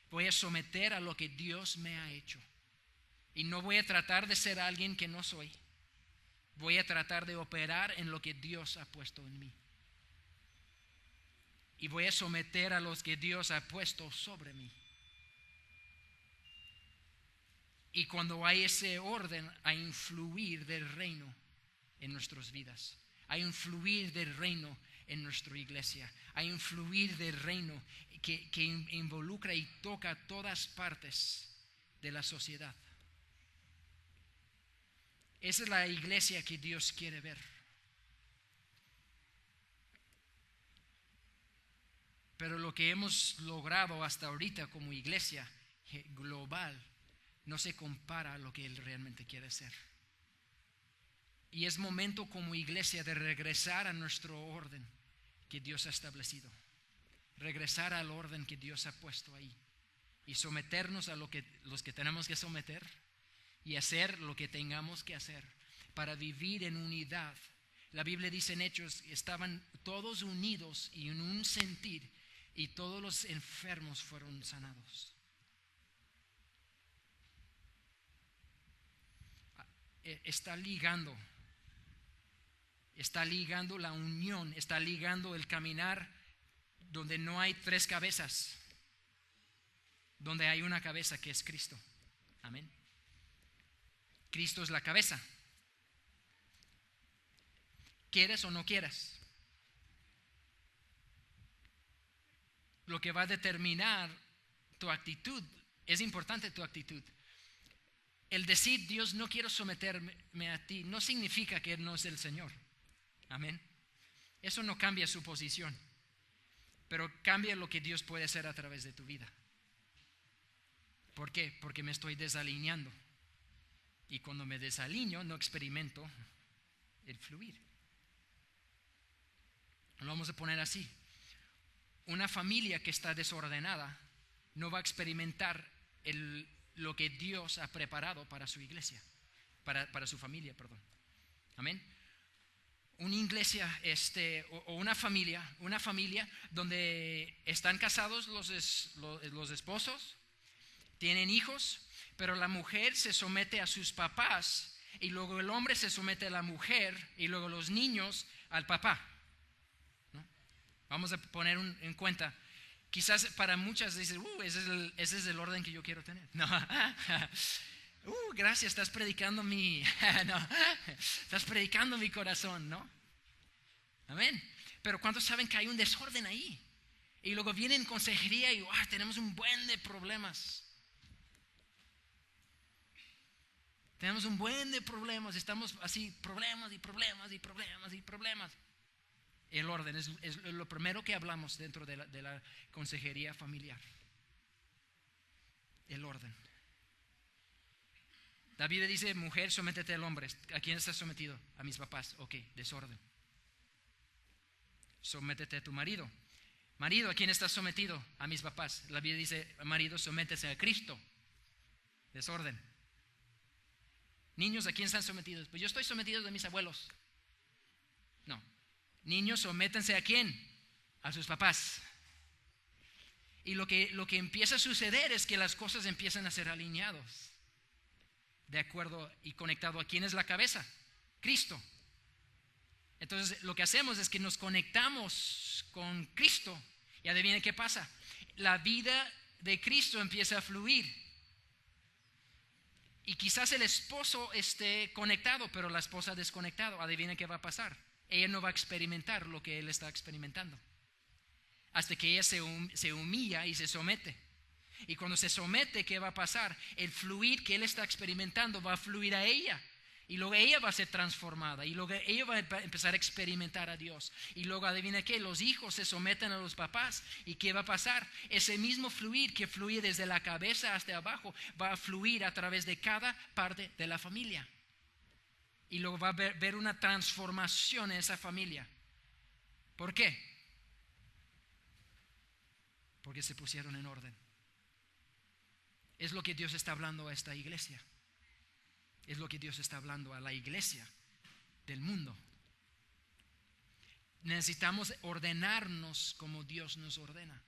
voy a someter a lo que Dios me ha hecho. Y no voy a tratar de ser alguien que no soy. Voy a tratar de operar en lo que Dios ha puesto en mí. Y voy a someter a los que Dios ha puesto sobre mí. Y cuando hay ese orden, hay un fluir del reino en nuestras vidas. Hay un fluir del reino en nuestra iglesia. Hay un fluir del reino que involucra y toca todas partes de la sociedad. Esa es la iglesia que Dios quiere ver. Pero lo que hemos logrado hasta ahorita como iglesia global no se compara a lo que Él realmente quiere hacer. Y es momento como iglesia de regresar a nuestro orden que Dios ha establecido. Regresar al orden que Dios ha puesto ahí. Y someternos a los que tenemos que someter. Y hacer lo que tengamos que hacer para vivir en unidad. La Biblia dice en Hechos: estaban todos unidos y en un sentir, y todos los enfermos fueron sanados. Está ligando la unión, está ligando el caminar donde no hay tres cabezas, donde hay una cabeza que es Cristo. Amén. Cristo es la cabeza. ¿Quieres o no quieras? Lo que va a determinar tu actitud, es importante tu actitud. El decir: Dios, no quiero someterme a ti, no significa que Él no es el Señor. Amén. Eso no cambia su posición, pero cambia lo que Dios puede hacer a través de tu vida. ¿Por qué? Porque me estoy desalineando. Y cuando me desalineo, no experimento el fluir. Lo vamos a poner así: una familia que está desordenada no va a experimentar lo que Dios ha preparado para su iglesia, para su familia, perdón. Amén. Una iglesia o una familia donde están casados los esposos, tienen hijos, pero la mujer se somete a sus papás, y luego el hombre se somete a la mujer, y luego los niños al papá, ¿no? Vamos a poner en cuenta. Quizás para muchas dicen: ese es el orden que yo quiero tener. No. Gracias, estás predicando no, estás predicando mi corazón, ¿no? Amén. Pero ¿cuántos saben que hay un desorden ahí? Y luego vienen consejería y tenemos un buen de problemas. Tenemos un buen de problemas. Estamos así, problemas y problemas y problemas y problemas. El orden es lo primero que hablamos dentro de la consejería familiar. El orden. La Biblia dice, mujer, sométete al hombre. ¿A quién estás sometido? A mis papás. Ok, desorden. Sométete a tu marido. Marido, ¿a quién estás sometido? A mis papás. La Biblia dice, marido, sométese a Cristo. Desorden. Niños, ¿a quién están sometidos? Pues yo estoy sometido a mis abuelos. No. Niños, sométense ¿a quién? A sus papás. Y lo que empieza a suceder es que las cosas empiezan a ser alineados. De acuerdo y conectado a quién es la cabeza. Cristo. Entonces lo que hacemos es que nos conectamos con Cristo. Y adivinen qué pasa. La vida de Cristo empieza a fluir. Y quizás el esposo esté conectado, pero la esposa desconectado. Adivinen qué va a pasar. Ella no va a experimentar lo que él está experimentando. Hasta que ella se humilla y se somete. Y cuando se somete, ¿qué va a pasar? El fluir que él está experimentando va a fluir a ella. Y luego ella va a ser transformada. Y luego ella va a empezar a experimentar a Dios. Y luego adivina qué, los hijos se someten a los papás. ¿Y qué va a pasar? Ese mismo fluir que fluye desde la cabeza hasta abajo va a fluir a través de cada parte de la familia. Y luego va a ver una transformación en esa familia. ¿Por qué? Porque se pusieron en orden. Es lo que Dios está hablando a esta iglesia. Es lo que Dios está hablando a la iglesia del mundo. Necesitamos ordenarnos como Dios nos ordena.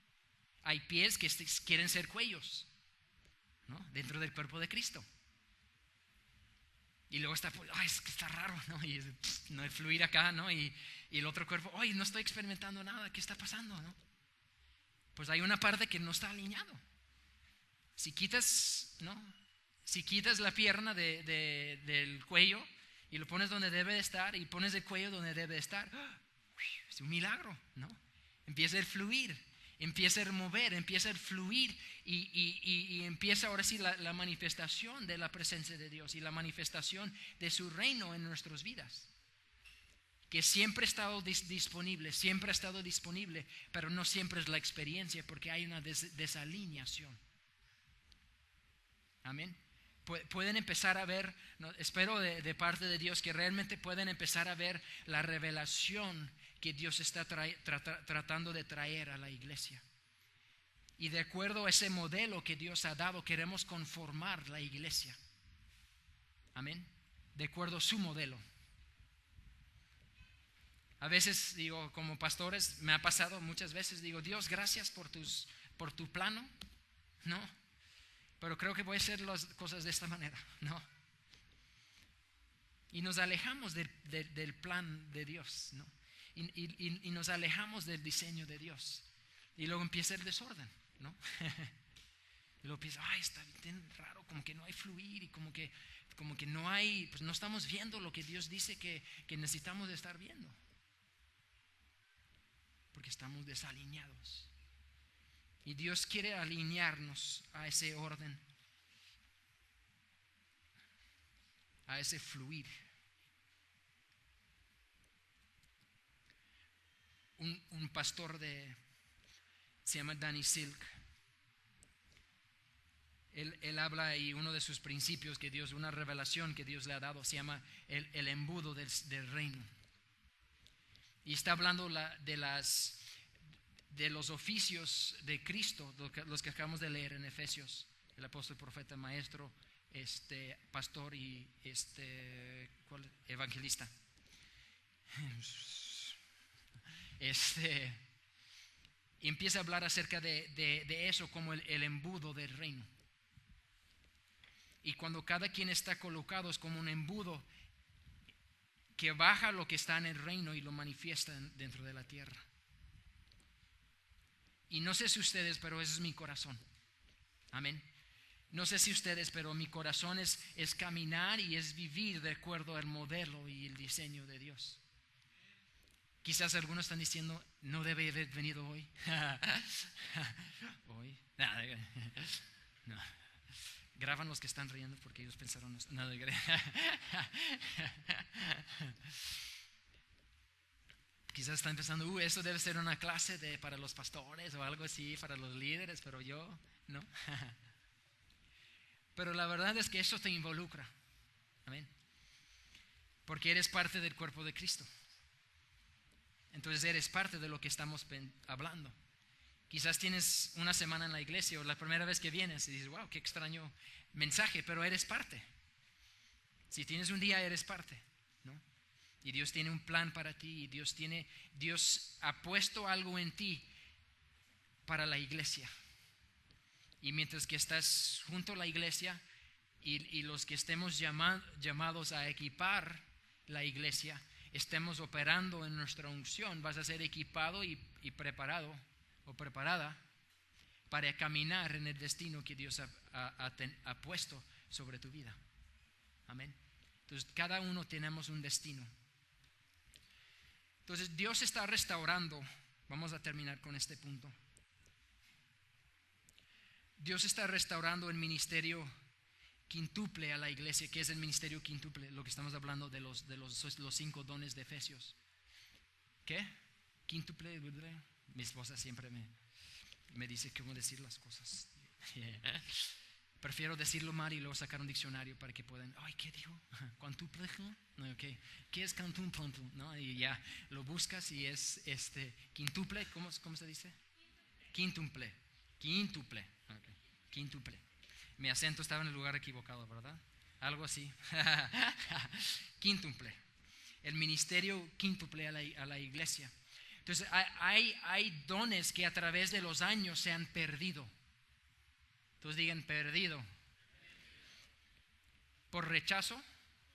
Hay pies que quieren ser cuellos, ¿no? Dentro del cuerpo de Cristo. Y luego está, es que está raro, ¿no? Y no hay fluir acá, ¿no? Y el otro cuerpo, no estoy experimentando nada, ¿qué está pasando, no? Pues hay una parte que no está alineado. Si quitas, ¿no? Si quitas la pierna del cuello y lo pones donde debe de estar y pones el cuello donde debe de estar, es un milagro, ¿no? Empieza a fluir, empieza a mover, empieza a fluir y empieza ahora sí la manifestación de la presencia de Dios y la manifestación de su reino en nuestras vidas. Que siempre ha estado disponible, pero no siempre es la experiencia porque hay una desalineación. Amén. Pueden empezar a ver, no, espero de parte de Dios que realmente pueden empezar a ver la revelación que Dios está tratando de traer a la iglesia. Y de acuerdo a ese modelo que Dios ha dado, queremos conformar la iglesia. Amén. De acuerdo a su modelo. A veces digo, como pastores, me ha pasado muchas veces, digo, Dios, gracias por tu plano. No. Pero creo que voy a hacer las cosas de esta manera, ¿no? Y nos alejamos del plan de Dios, ¿no? Y nos alejamos del diseño de Dios. Y luego empieza el desorden, ¿no? Y luego piensa, está bien raro, como que no hay fluir y como que no hay, pues no estamos viendo lo que Dios dice que necesitamos de estar viendo. Porque estamos desalineados. Y Dios quiere alinearnos a ese orden, a ese fluir. Un pastor se llama Danny Silk. Él habla y uno de sus principios que Dios, una revelación que Dios le ha dado, se llama el embudo del reino. Y está hablando de los oficios de Cristo, los que acabamos de leer en Efesios, el apóstol, profeta, maestro, pastor y evangelista. Y empieza a hablar acerca de eso como el embudo del reino. Y cuando cada quien está colocado es como un embudo que baja lo que está en el reino y lo manifiesta dentro de la tierra. Y no sé si ustedes, pero ese es mi corazón. Amén. No sé si ustedes, pero mi corazón es caminar y es vivir de acuerdo al modelo y el diseño de Dios. Quizás algunos están diciendo, no debe haber venido hoy. Hoy. No. Graban los que están riendo porque ellos pensaron nada. Quizás están pensando, eso debe ser una clase para los pastores o algo así, para los líderes, pero yo no. Pero la verdad es que eso te involucra. Amén. Porque eres parte del cuerpo de Cristo. Entonces eres parte de lo que estamos hablando. Quizás tienes una semana en la iglesia o la primera vez que vienes y dices, wow, qué extraño mensaje, pero eres parte. Si tienes un día, eres parte, ¿no? Y Dios tiene un plan para ti, y Dios ha puesto algo en ti para la iglesia. Y mientras que estás junto a la iglesia y los que estemos llamados a equipar la iglesia, estemos operando en nuestra unción, vas a ser equipado y preparado o preparada para caminar en el destino que Dios ha puesto sobre tu vida. Amén. Entonces cada uno tenemos un destino. Entonces Dios está restaurando. Vamos a terminar con este punto. Dios está restaurando el ministerio quíntuple a la iglesia. ¿Qué es el ministerio quíntuple? Lo que estamos hablando de los 5 dones de Efesios. ¿Qué? Quíntuple. Mi esposa siempre me dice cómo decir las cosas. Prefiero decirlo mal y luego sacar un diccionario para que puedan. Ay, ¿qué dijo? ¿Cuántuple? Okay. ¿Qué es quíntuple? ¿No? Y ya lo buscas y es quíntuple. ¿Cómo se dice? Quíntuple. Quíntuple. Okay. Quíntuple. Mi acento estaba en el lugar equivocado, ¿verdad? Algo así. Quíntuple. El ministerio quíntuple a la iglesia. Entonces hay dones que a través de los años se han perdido. Entonces digan perdido. Por rechazo,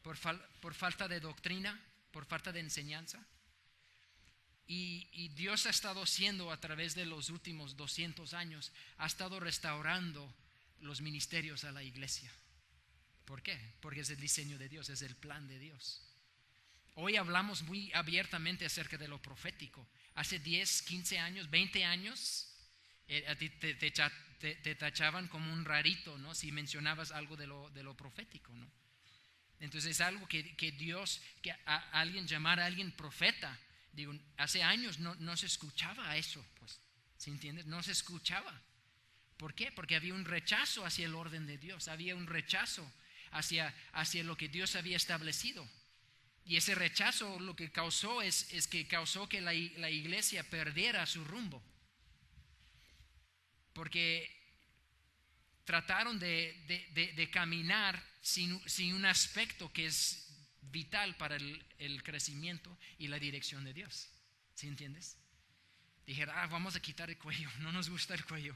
por falta de doctrina, por falta de enseñanza. Y Dios ha estado haciendo a través de los últimos 200 años, ha estado restaurando los ministerios a la iglesia. ¿Por qué? Porque es el diseño de Dios, es el plan de Dios. Hoy hablamos muy abiertamente acerca de lo profético. Hace 10, 15 años, 20 años, a ti te tachaban como un rarito, ¿no? Si mencionabas algo de lo profético, ¿no? Entonces es algo que Dios, que alguien llamara a alguien profeta. Digo, hace años no se escuchaba eso, pues, ¿sí entiendes? No se escuchaba. ¿Por qué? Porque había un rechazo hacia el orden de Dios, había un rechazo hacia lo que Dios había establecido. Y ese rechazo lo que causó es que causó que la iglesia perdiera su rumbo. Porque trataron de caminar sin un aspecto que es vital para el crecimiento y la dirección de Dios. ¿Sí entiendes? Dijeron, vamos a quitar el cuello, no nos gusta el cuello.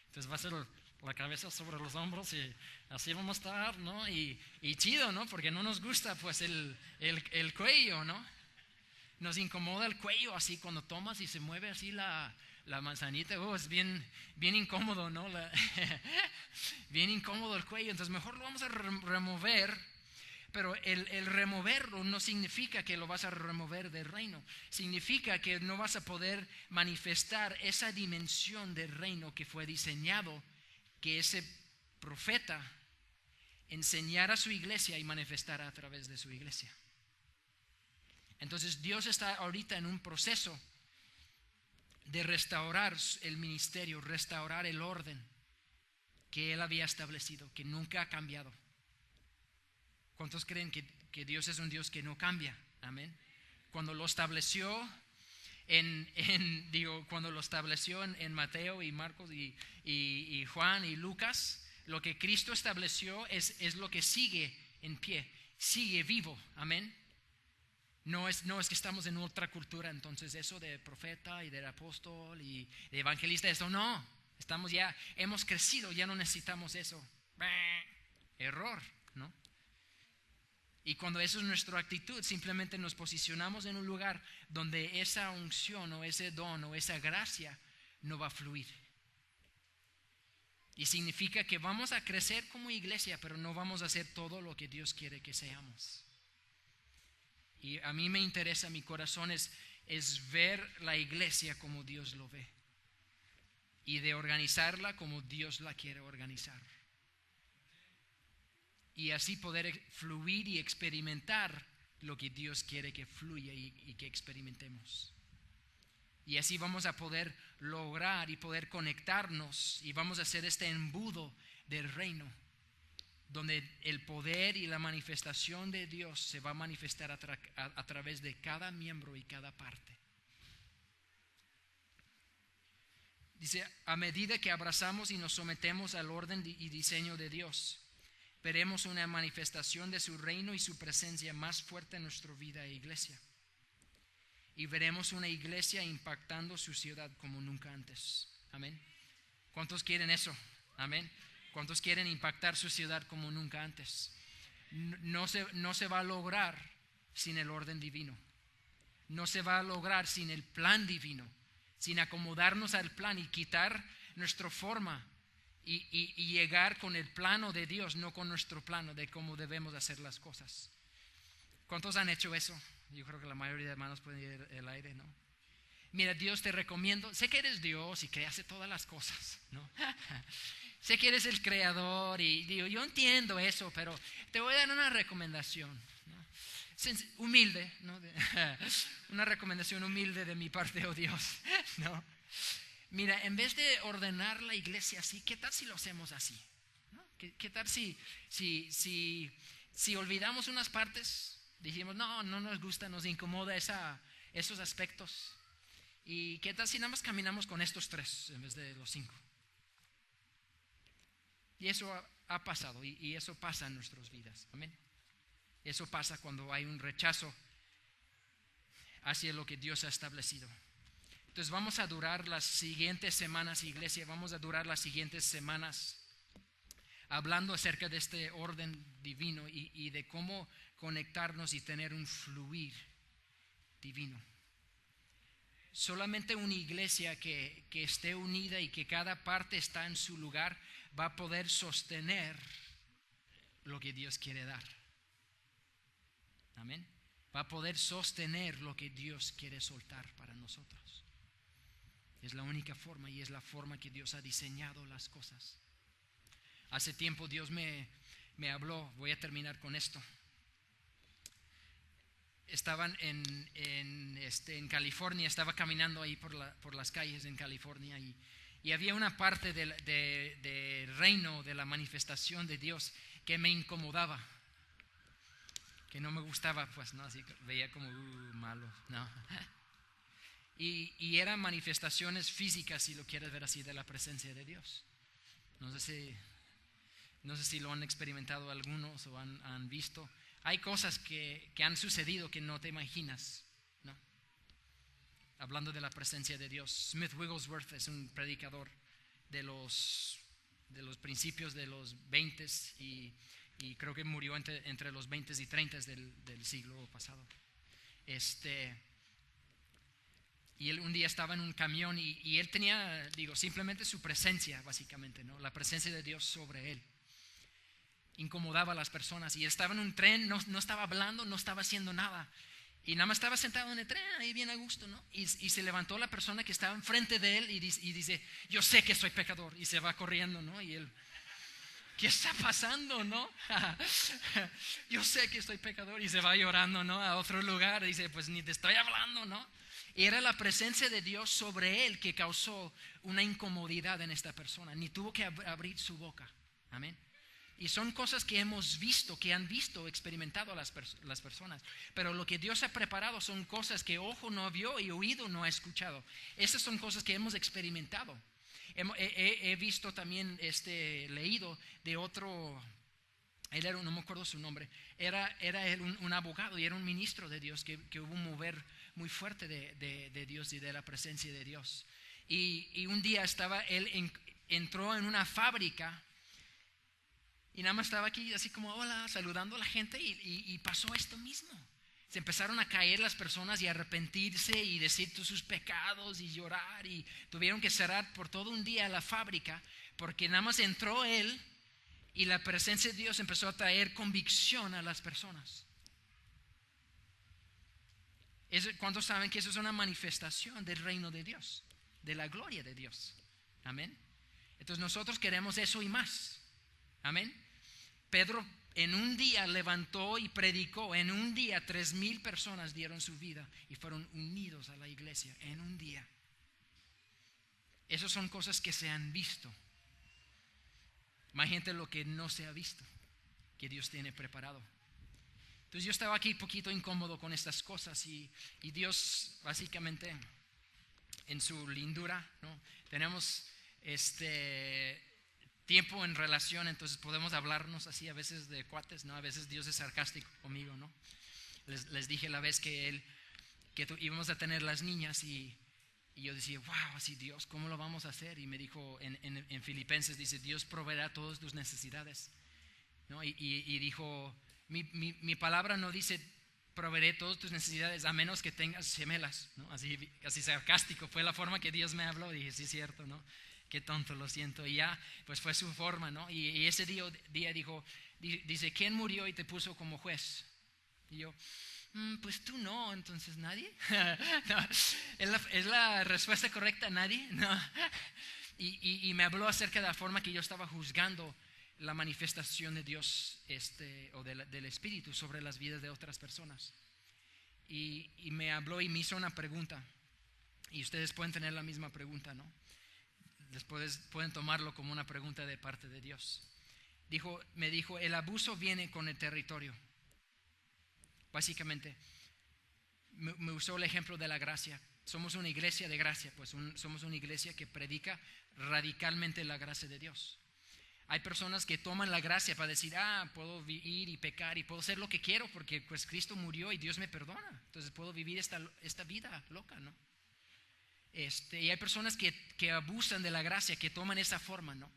Entonces va a ser la cabeza sobre los hombros y así vamos a estar, ¿no? Y chido, ¿no? Porque no nos gusta pues el cuello, ¿no? Nos incomoda el cuello así cuando tomas y se mueve así la manzanita. Es bien incómodo, ¿no? Bien incómodo el cuello. Entonces mejor lo vamos a remover. Pero el removerlo no significa que lo vas a remover del reino. Significa que no vas a poder manifestar esa dimensión del reino que fue diseñado, que ese profeta enseñara a su iglesia y manifestara a través de su iglesia. Entonces Dios está ahorita en un proceso de restaurar el ministerio, restaurar el orden que Él había establecido, que nunca ha cambiado. ¿Cuántos creen que Dios es un Dios que no cambia? Amén. Cuando lo estableció cuando lo estableció en Mateo y Marcos y Juan y Lucas, lo que Cristo estableció es lo que sigue en pie, sigue vivo. Amén. No es que estamos en otra cultura, entonces eso de profeta y de apóstol y de evangelista, eso no. Hemos crecido, ya no necesitamos eso. Error, ¿no? Y cuando eso es nuestra actitud, simplemente nos posicionamos en un lugar donde esa unción o ese don o esa gracia no va a fluir. Y significa que vamos a crecer como iglesia, pero no vamos a hacer todo lo que Dios quiere que seamos. Y a mí me interesa, mi corazón es ver la iglesia como Dios lo ve. Y de organizarla como Dios la quiere organizar. Y así poder fluir y experimentar lo que Dios quiere que fluya y que experimentemos. Y así vamos a poder lograr y poder conectarnos y vamos a hacer este embudo del reino donde el poder y la manifestación de Dios se va a manifestar a través de cada miembro y cada parte. Dice, a medida que abrazamos y nos sometemos al orden y diseño de Dios, veremos una manifestación de su reino y su presencia más fuerte en nuestra vida e iglesia. Y veremos una iglesia impactando su ciudad como nunca antes. Amén. ¿Cuántos quieren eso? Amén. ¿Cuántos quieren impactar su ciudad como nunca antes? No se va a lograr sin el orden divino. No se va a lograr sin el plan divino, sin acomodarnos al plan y quitar nuestra forma y llegar con el plano de Dios, no con nuestro plano de cómo debemos hacer las cosas. ¿Cuántos han hecho eso? Yo creo que la mayoría de hermanos pueden ir el aire, ¿no? Mira, Dios, te recomiendo, sé que eres Dios y que hace todas las cosas, ¿no? Sé que eres el creador y digo, yo entiendo eso, pero te voy a dar una recomendación, ¿no? Humilde, ¿no? Una recomendación humilde de mi parte, oh Dios, ¿no? Mira, en vez de ordenar la iglesia así, ¿qué tal si lo hacemos así? ¿No? ¿Qué tal si olvidamos unas partes? Dijimos, no nos gusta, nos incomoda esos aspectos. ¿Y qué tal si nada más caminamos con estos 3 en vez de los 5? Y eso ha pasado y eso pasa en nuestras vidas. Amén. Eso pasa cuando hay un rechazo hacia lo que Dios ha establecido. Entonces vamos a durar las siguientes semanas, iglesia, vamos a durar las siguientes semanas hablando acerca de este orden divino y de cómo conectarnos y tener un fluir divino. Solamente una iglesia que esté unida y que cada parte está en su lugar va a poder sostener lo que Dios quiere dar. Amén. Va a poder sostener lo que Dios quiere soltar para nosotros. Es la única forma y es la forma que Dios ha diseñado las cosas. Hace tiempo Dios me habló, voy a terminar con esto. Estaban en California, estaba caminando ahí por las calles en California y había una parte del reino, de la manifestación de Dios que me incomodaba, que no me gustaba, pues no, así veía como malo, no. Y eran manifestaciones físicas, si lo quieres ver así, de la presencia de Dios. No sé si lo han experimentado algunos o han visto. Hay cosas que han sucedido que no te imaginas, ¿no? Hablando de la presencia de Dios. Smith Wigglesworth es un predicador de los principios de los 20s y creo que murió entre los 20s y 30s del siglo pasado. Y él un día estaba en un camión y él tenía, simplemente su presencia, básicamente, ¿no? La presencia de Dios sobre él. Incomodaba a las personas y él estaba en un tren, no estaba hablando, no estaba haciendo nada y nada más estaba sentado en el tren ahí bien a gusto, ¿no? Y se levantó la persona que estaba enfrente de él y dice, yo sé que soy pecador, y se va corriendo, ¿no? Y él, ¿qué está pasando, no? Yo sé que soy pecador, y se va llorando, ¿no? A otro lugar, y dice, pues ni te estoy hablando, ¿no? Y era la presencia de Dios sobre él que causó una incomodidad en esta persona, ni tuvo que abrir su boca. Amén. Y son cosas que hemos visto, que han visto, experimentado las personas. Pero lo que Dios ha preparado son cosas que ojo no vio y oído no ha escuchado. Esas son cosas que hemos experimentado. He visto también, leído de otro, él era, no me acuerdo su nombre, era él un abogado y era un ministro de Dios que hubo un mover muy fuerte de Dios y de la presencia de Dios. Y un día entró en una fábrica. Y nada más estaba aquí así como hola, saludando a la gente y pasó esto mismo. Se empezaron a caer las personas y a arrepentirse y decir todos sus pecados y llorar. Y tuvieron que cerrar por todo un día la fábrica porque nada más entró él y la presencia de Dios empezó a traer convicción a las personas. ¿Cuántos saben que eso es una manifestación del reino de Dios, de la gloria de Dios? Amén. Entonces nosotros queremos eso y más. Amén. Pedro en un día levantó y predicó. En un día 3,000 personas dieron su vida y fueron unidos a la iglesia. En un día. Esas son cosas que se han visto. Imagínate lo que no se ha visto. que Dios tiene preparado. Entonces yo estaba aquí un poquito incómodo con estas cosas y Dios básicamente en su lindura, ¿no? Tenemos tiempo en relación, entonces podemos hablarnos así a veces de cuates, ¿no? A veces Dios es sarcástico conmigo, ¿no? Les dije la vez que íbamos a tener las niñas y yo decía, wow, así Dios, ¿cómo lo vamos a hacer? Y me dijo en Filipenses, dice, Dios proveerá todas tus necesidades, ¿no? Y dijo, mi palabra no dice proveeré todas tus necesidades a menos que tengas gemelas, ¿no? Así sarcástico, fue la forma que Dios me habló. Dije, sí es cierto, ¿no? Qué tonto, lo siento. Y ya, pues fue su forma, ¿no? Y ese día dijo, dice, ¿quién murió y te puso como juez? Y yo, pues tú no, entonces nadie. No, ¿es la respuesta correcta? ¿Nadie? No. Y me habló acerca de la forma que yo estaba juzgando la manifestación de Dios o del Espíritu sobre las vidas de otras personas. Y me habló y me hizo una pregunta. Y ustedes pueden tener la misma pregunta, ¿no? Después pueden tomarlo como una pregunta de parte de Dios. Me dijo, el abuso viene con el territorio. Básicamente, me usó el ejemplo de la gracia. Somos una iglesia de gracia, pues somos una iglesia que predica radicalmente la gracia de Dios. Hay personas que toman la gracia para decir, puedo ir y pecar y puedo hacer lo que quiero porque pues Cristo murió y Dios me perdona. Entonces puedo vivir esta vida loca, ¿no? Y hay personas que abusan de la gracia, que toman esa forma, ¿no?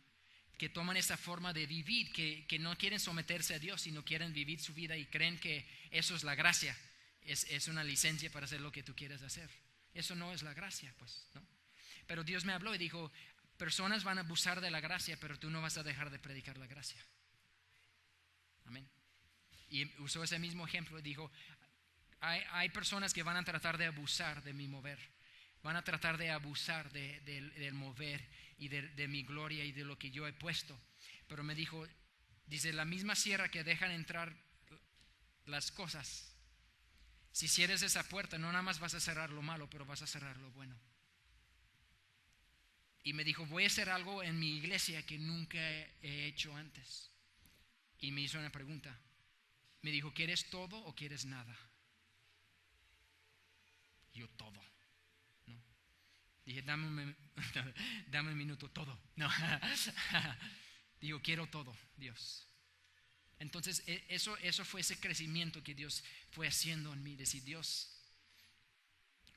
Que toman esa forma de vivir, que no quieren someterse a Dios, sino quieren vivir su vida y creen que eso es la gracia. Es una licencia para hacer lo que tú quieres hacer. Eso no es la gracia, pues, ¿no? Pero Dios me habló y dijo, personas van a abusar de la gracia, pero tú no vas a dejar de predicar la gracia. Amén. Y usó ese mismo ejemplo y dijo, hay personas que van a tratar de abusar de mi mover, van a tratar de abusar del mover y de mi gloria y de lo que yo he puesto. Pero me dijo, dice, la misma sierra que dejan entrar las cosas, si cierres esa puerta, no nada más vas a cerrar lo malo, pero vas a cerrar lo bueno. Y me dijo, voy a hacer algo en mi iglesia que nunca he hecho antes. Y me hizo una pregunta. Me dijo, ¿quieres todo o quieres nada? Y yo, todo. ¿No? Dije, dame un minuto, todo. No. Digo, quiero todo, Dios. Entonces, eso fue ese crecimiento que Dios fue haciendo en mí. Decir, Dios,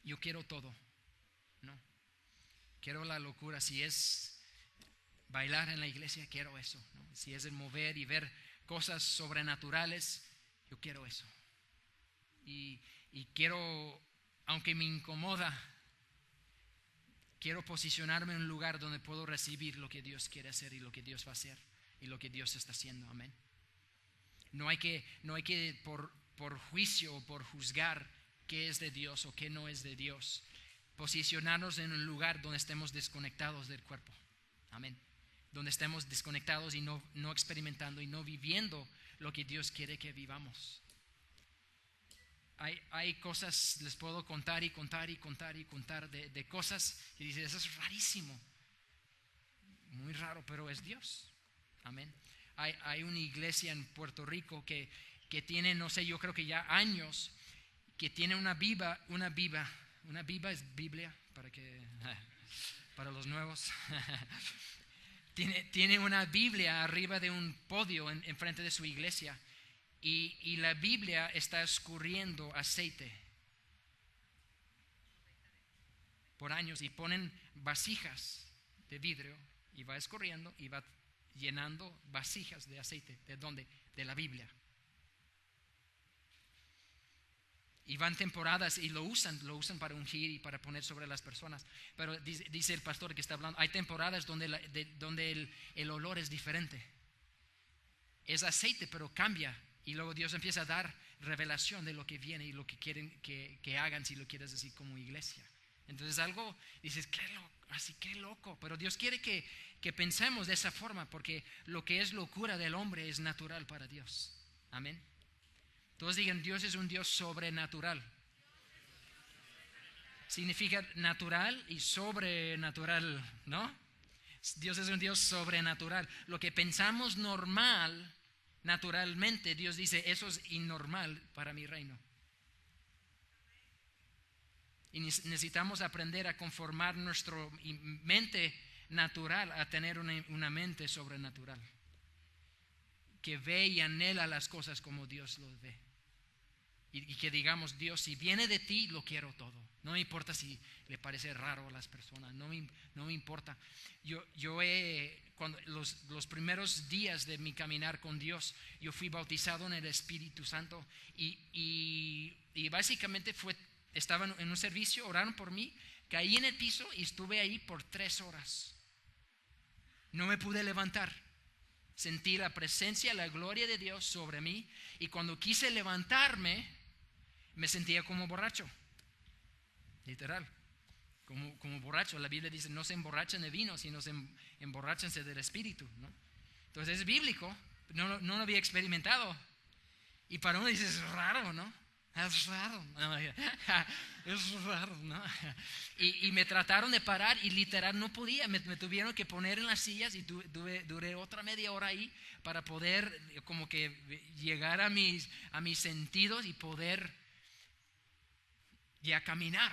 yo quiero todo. ¿No? Quiero la locura. Si es bailar en la iglesia, quiero eso, ¿no? Si es el mover y ver cosas sobrenaturales, yo quiero eso. Y quiero, aunque me incomoda, quiero posicionarme en un lugar donde puedo recibir lo que Dios quiere hacer y lo que Dios va a hacer y lo que Dios está haciendo. Amén. No hay que por juicio o por juzgar qué es de Dios o qué no es de Dios, posicionarnos en un lugar donde estemos desconectados del cuerpo. Amén. Donde estemos desconectados y no experimentando y no viviendo lo que Dios quiere que vivamos. Hay cosas, les puedo contar y contar y contar y contar de cosas que dicen, eso es rarísimo. Muy raro, pero es Dios. Amén. Hay una iglesia en Puerto Rico que tiene, no sé, yo creo que ya años, que tiene una viva es Biblia, para los nuevos. Tiene una Biblia arriba de un podio en frente de su iglesia y la Biblia está escurriendo aceite por años y ponen vasijas de vidrio y va escurriendo y va llenando vasijas de aceite. ¿De dónde? De la Biblia. Y van temporadas y lo usan para ungir y para poner sobre las personas. Pero dice el pastor que está hablando, hay temporadas donde el olor es diferente. Es aceite, pero cambia. Y luego Dios empieza a dar revelación de lo que viene y lo que quieren que hagan, si lo quieres decir, como iglesia. Entonces algo, dices, qué loco. Pero Dios quiere que pensemos de esa forma, porque lo que es locura del hombre es natural para Dios. Amén. Todos digan, Dios es un Dios sobrenatural. Significa natural y sobrenatural, ¿no? Dios es un Dios sobrenatural. Lo que pensamos normal Naturalmente Dios dice, eso es innormal para mi reino. Y necesitamos aprender a conformar nuestra mente natural a tener una mente sobrenatural, que ve y anhela las cosas como Dios los ve. Y que digamos, Dios, si viene de ti, lo quiero todo. No me importa si le parece raro a las personas, no me importa. Cuando los primeros días de mi caminar con Dios, yo fui bautizado en el Espíritu Santo y básicamente estaba en un servicio, oraron por mí, caí en el piso y estuve ahí por 3 horas. No me pude levantar. Sentí la presencia, la gloria de Dios sobre mí, y cuando quise levantarme, me sentía como borracho. Literal, como borracho. La Biblia dice, no se emborrachen de vino, sino emborráchense del Espíritu, ¿no? Entonces es bíblico, no lo había experimentado. Y para uno dice, es raro, ¿no? Es raro, es raro, ¿no? Y me trataron de parar y literal no podía, me tuvieron que poner en las sillas y duré otra media hora ahí para poder como que llegar a mis sentidos y poder ya caminar.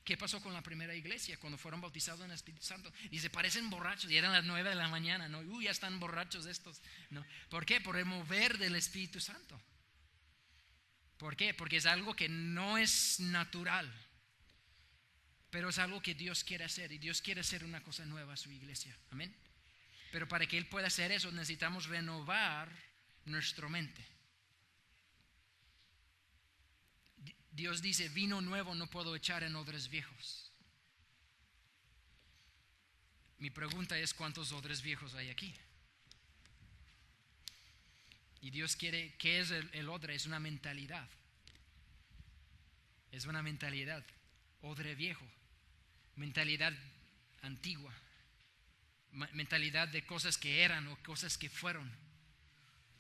¿Qué pasó con la primera iglesia cuando fueron bautizados en el Espíritu Santo? Dice, parecen borrachos, y eran las 9 de la mañana, ¿no? Ya están borrachos estos, ¿no? ¿Por qué? Por el mover del Espíritu Santo. ¿Por qué? Porque es algo que no es natural, pero es algo que Dios quiere hacer, y Dios quiere hacer una cosa nueva a su iglesia. Amén. Pero para que Él pueda hacer eso, necesitamos renovar nuestra mente. Dios dice, vino nuevo no puedo echar en odres viejos. Mi pregunta es, ¿cuántos odres viejos hay aquí? Y Dios quiere, ¿qué es el odre? Es una mentalidad. Es una mentalidad, odre viejo, mentalidad antigua, mentalidad de cosas que eran o cosas que fueron,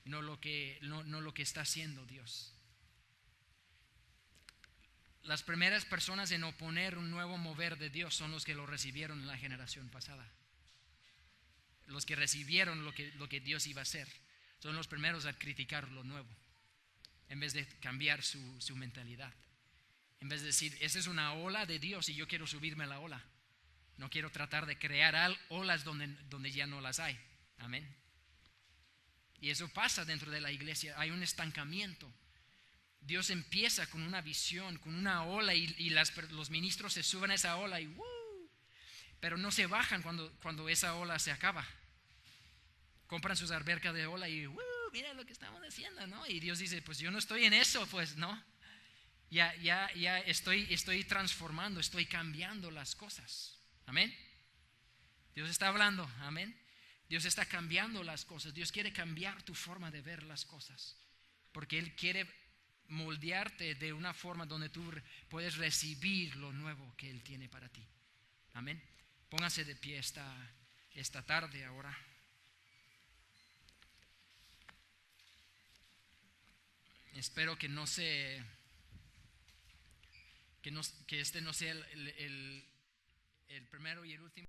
no lo que está haciendo Dios. Las primeras personas en oponer un nuevo mover de Dios son los que lo recibieron en la generación pasada. Los que recibieron lo que Dios iba a hacer son los primeros a criticar lo nuevo, en vez de cambiar su mentalidad. En vez de decir, esa es una ola de Dios y yo quiero subirme a la ola. No quiero tratar de crear olas donde ya no las hay. Amén. Y eso pasa dentro de la iglesia. Hay un estancamiento. Dios empieza con una visión, con una ola, y los ministros se suben a esa ola y pero no se bajan cuando esa ola se acaba. Compran sus albercas de ola y mira lo que estamos haciendo, ¿no? Y Dios dice, pues yo no estoy en eso, pues no. Ya estoy transformando, estoy cambiando las cosas. Amén. Dios está hablando, amén. Dios está cambiando las cosas. Dios quiere cambiar tu forma de ver las cosas, porque Él quiere moldearte de una forma donde tú puedes recibir lo nuevo que Él tiene para ti. Amén. Pónganse de pie esta tarde ahora. Espero que que este no sea el primero y el último.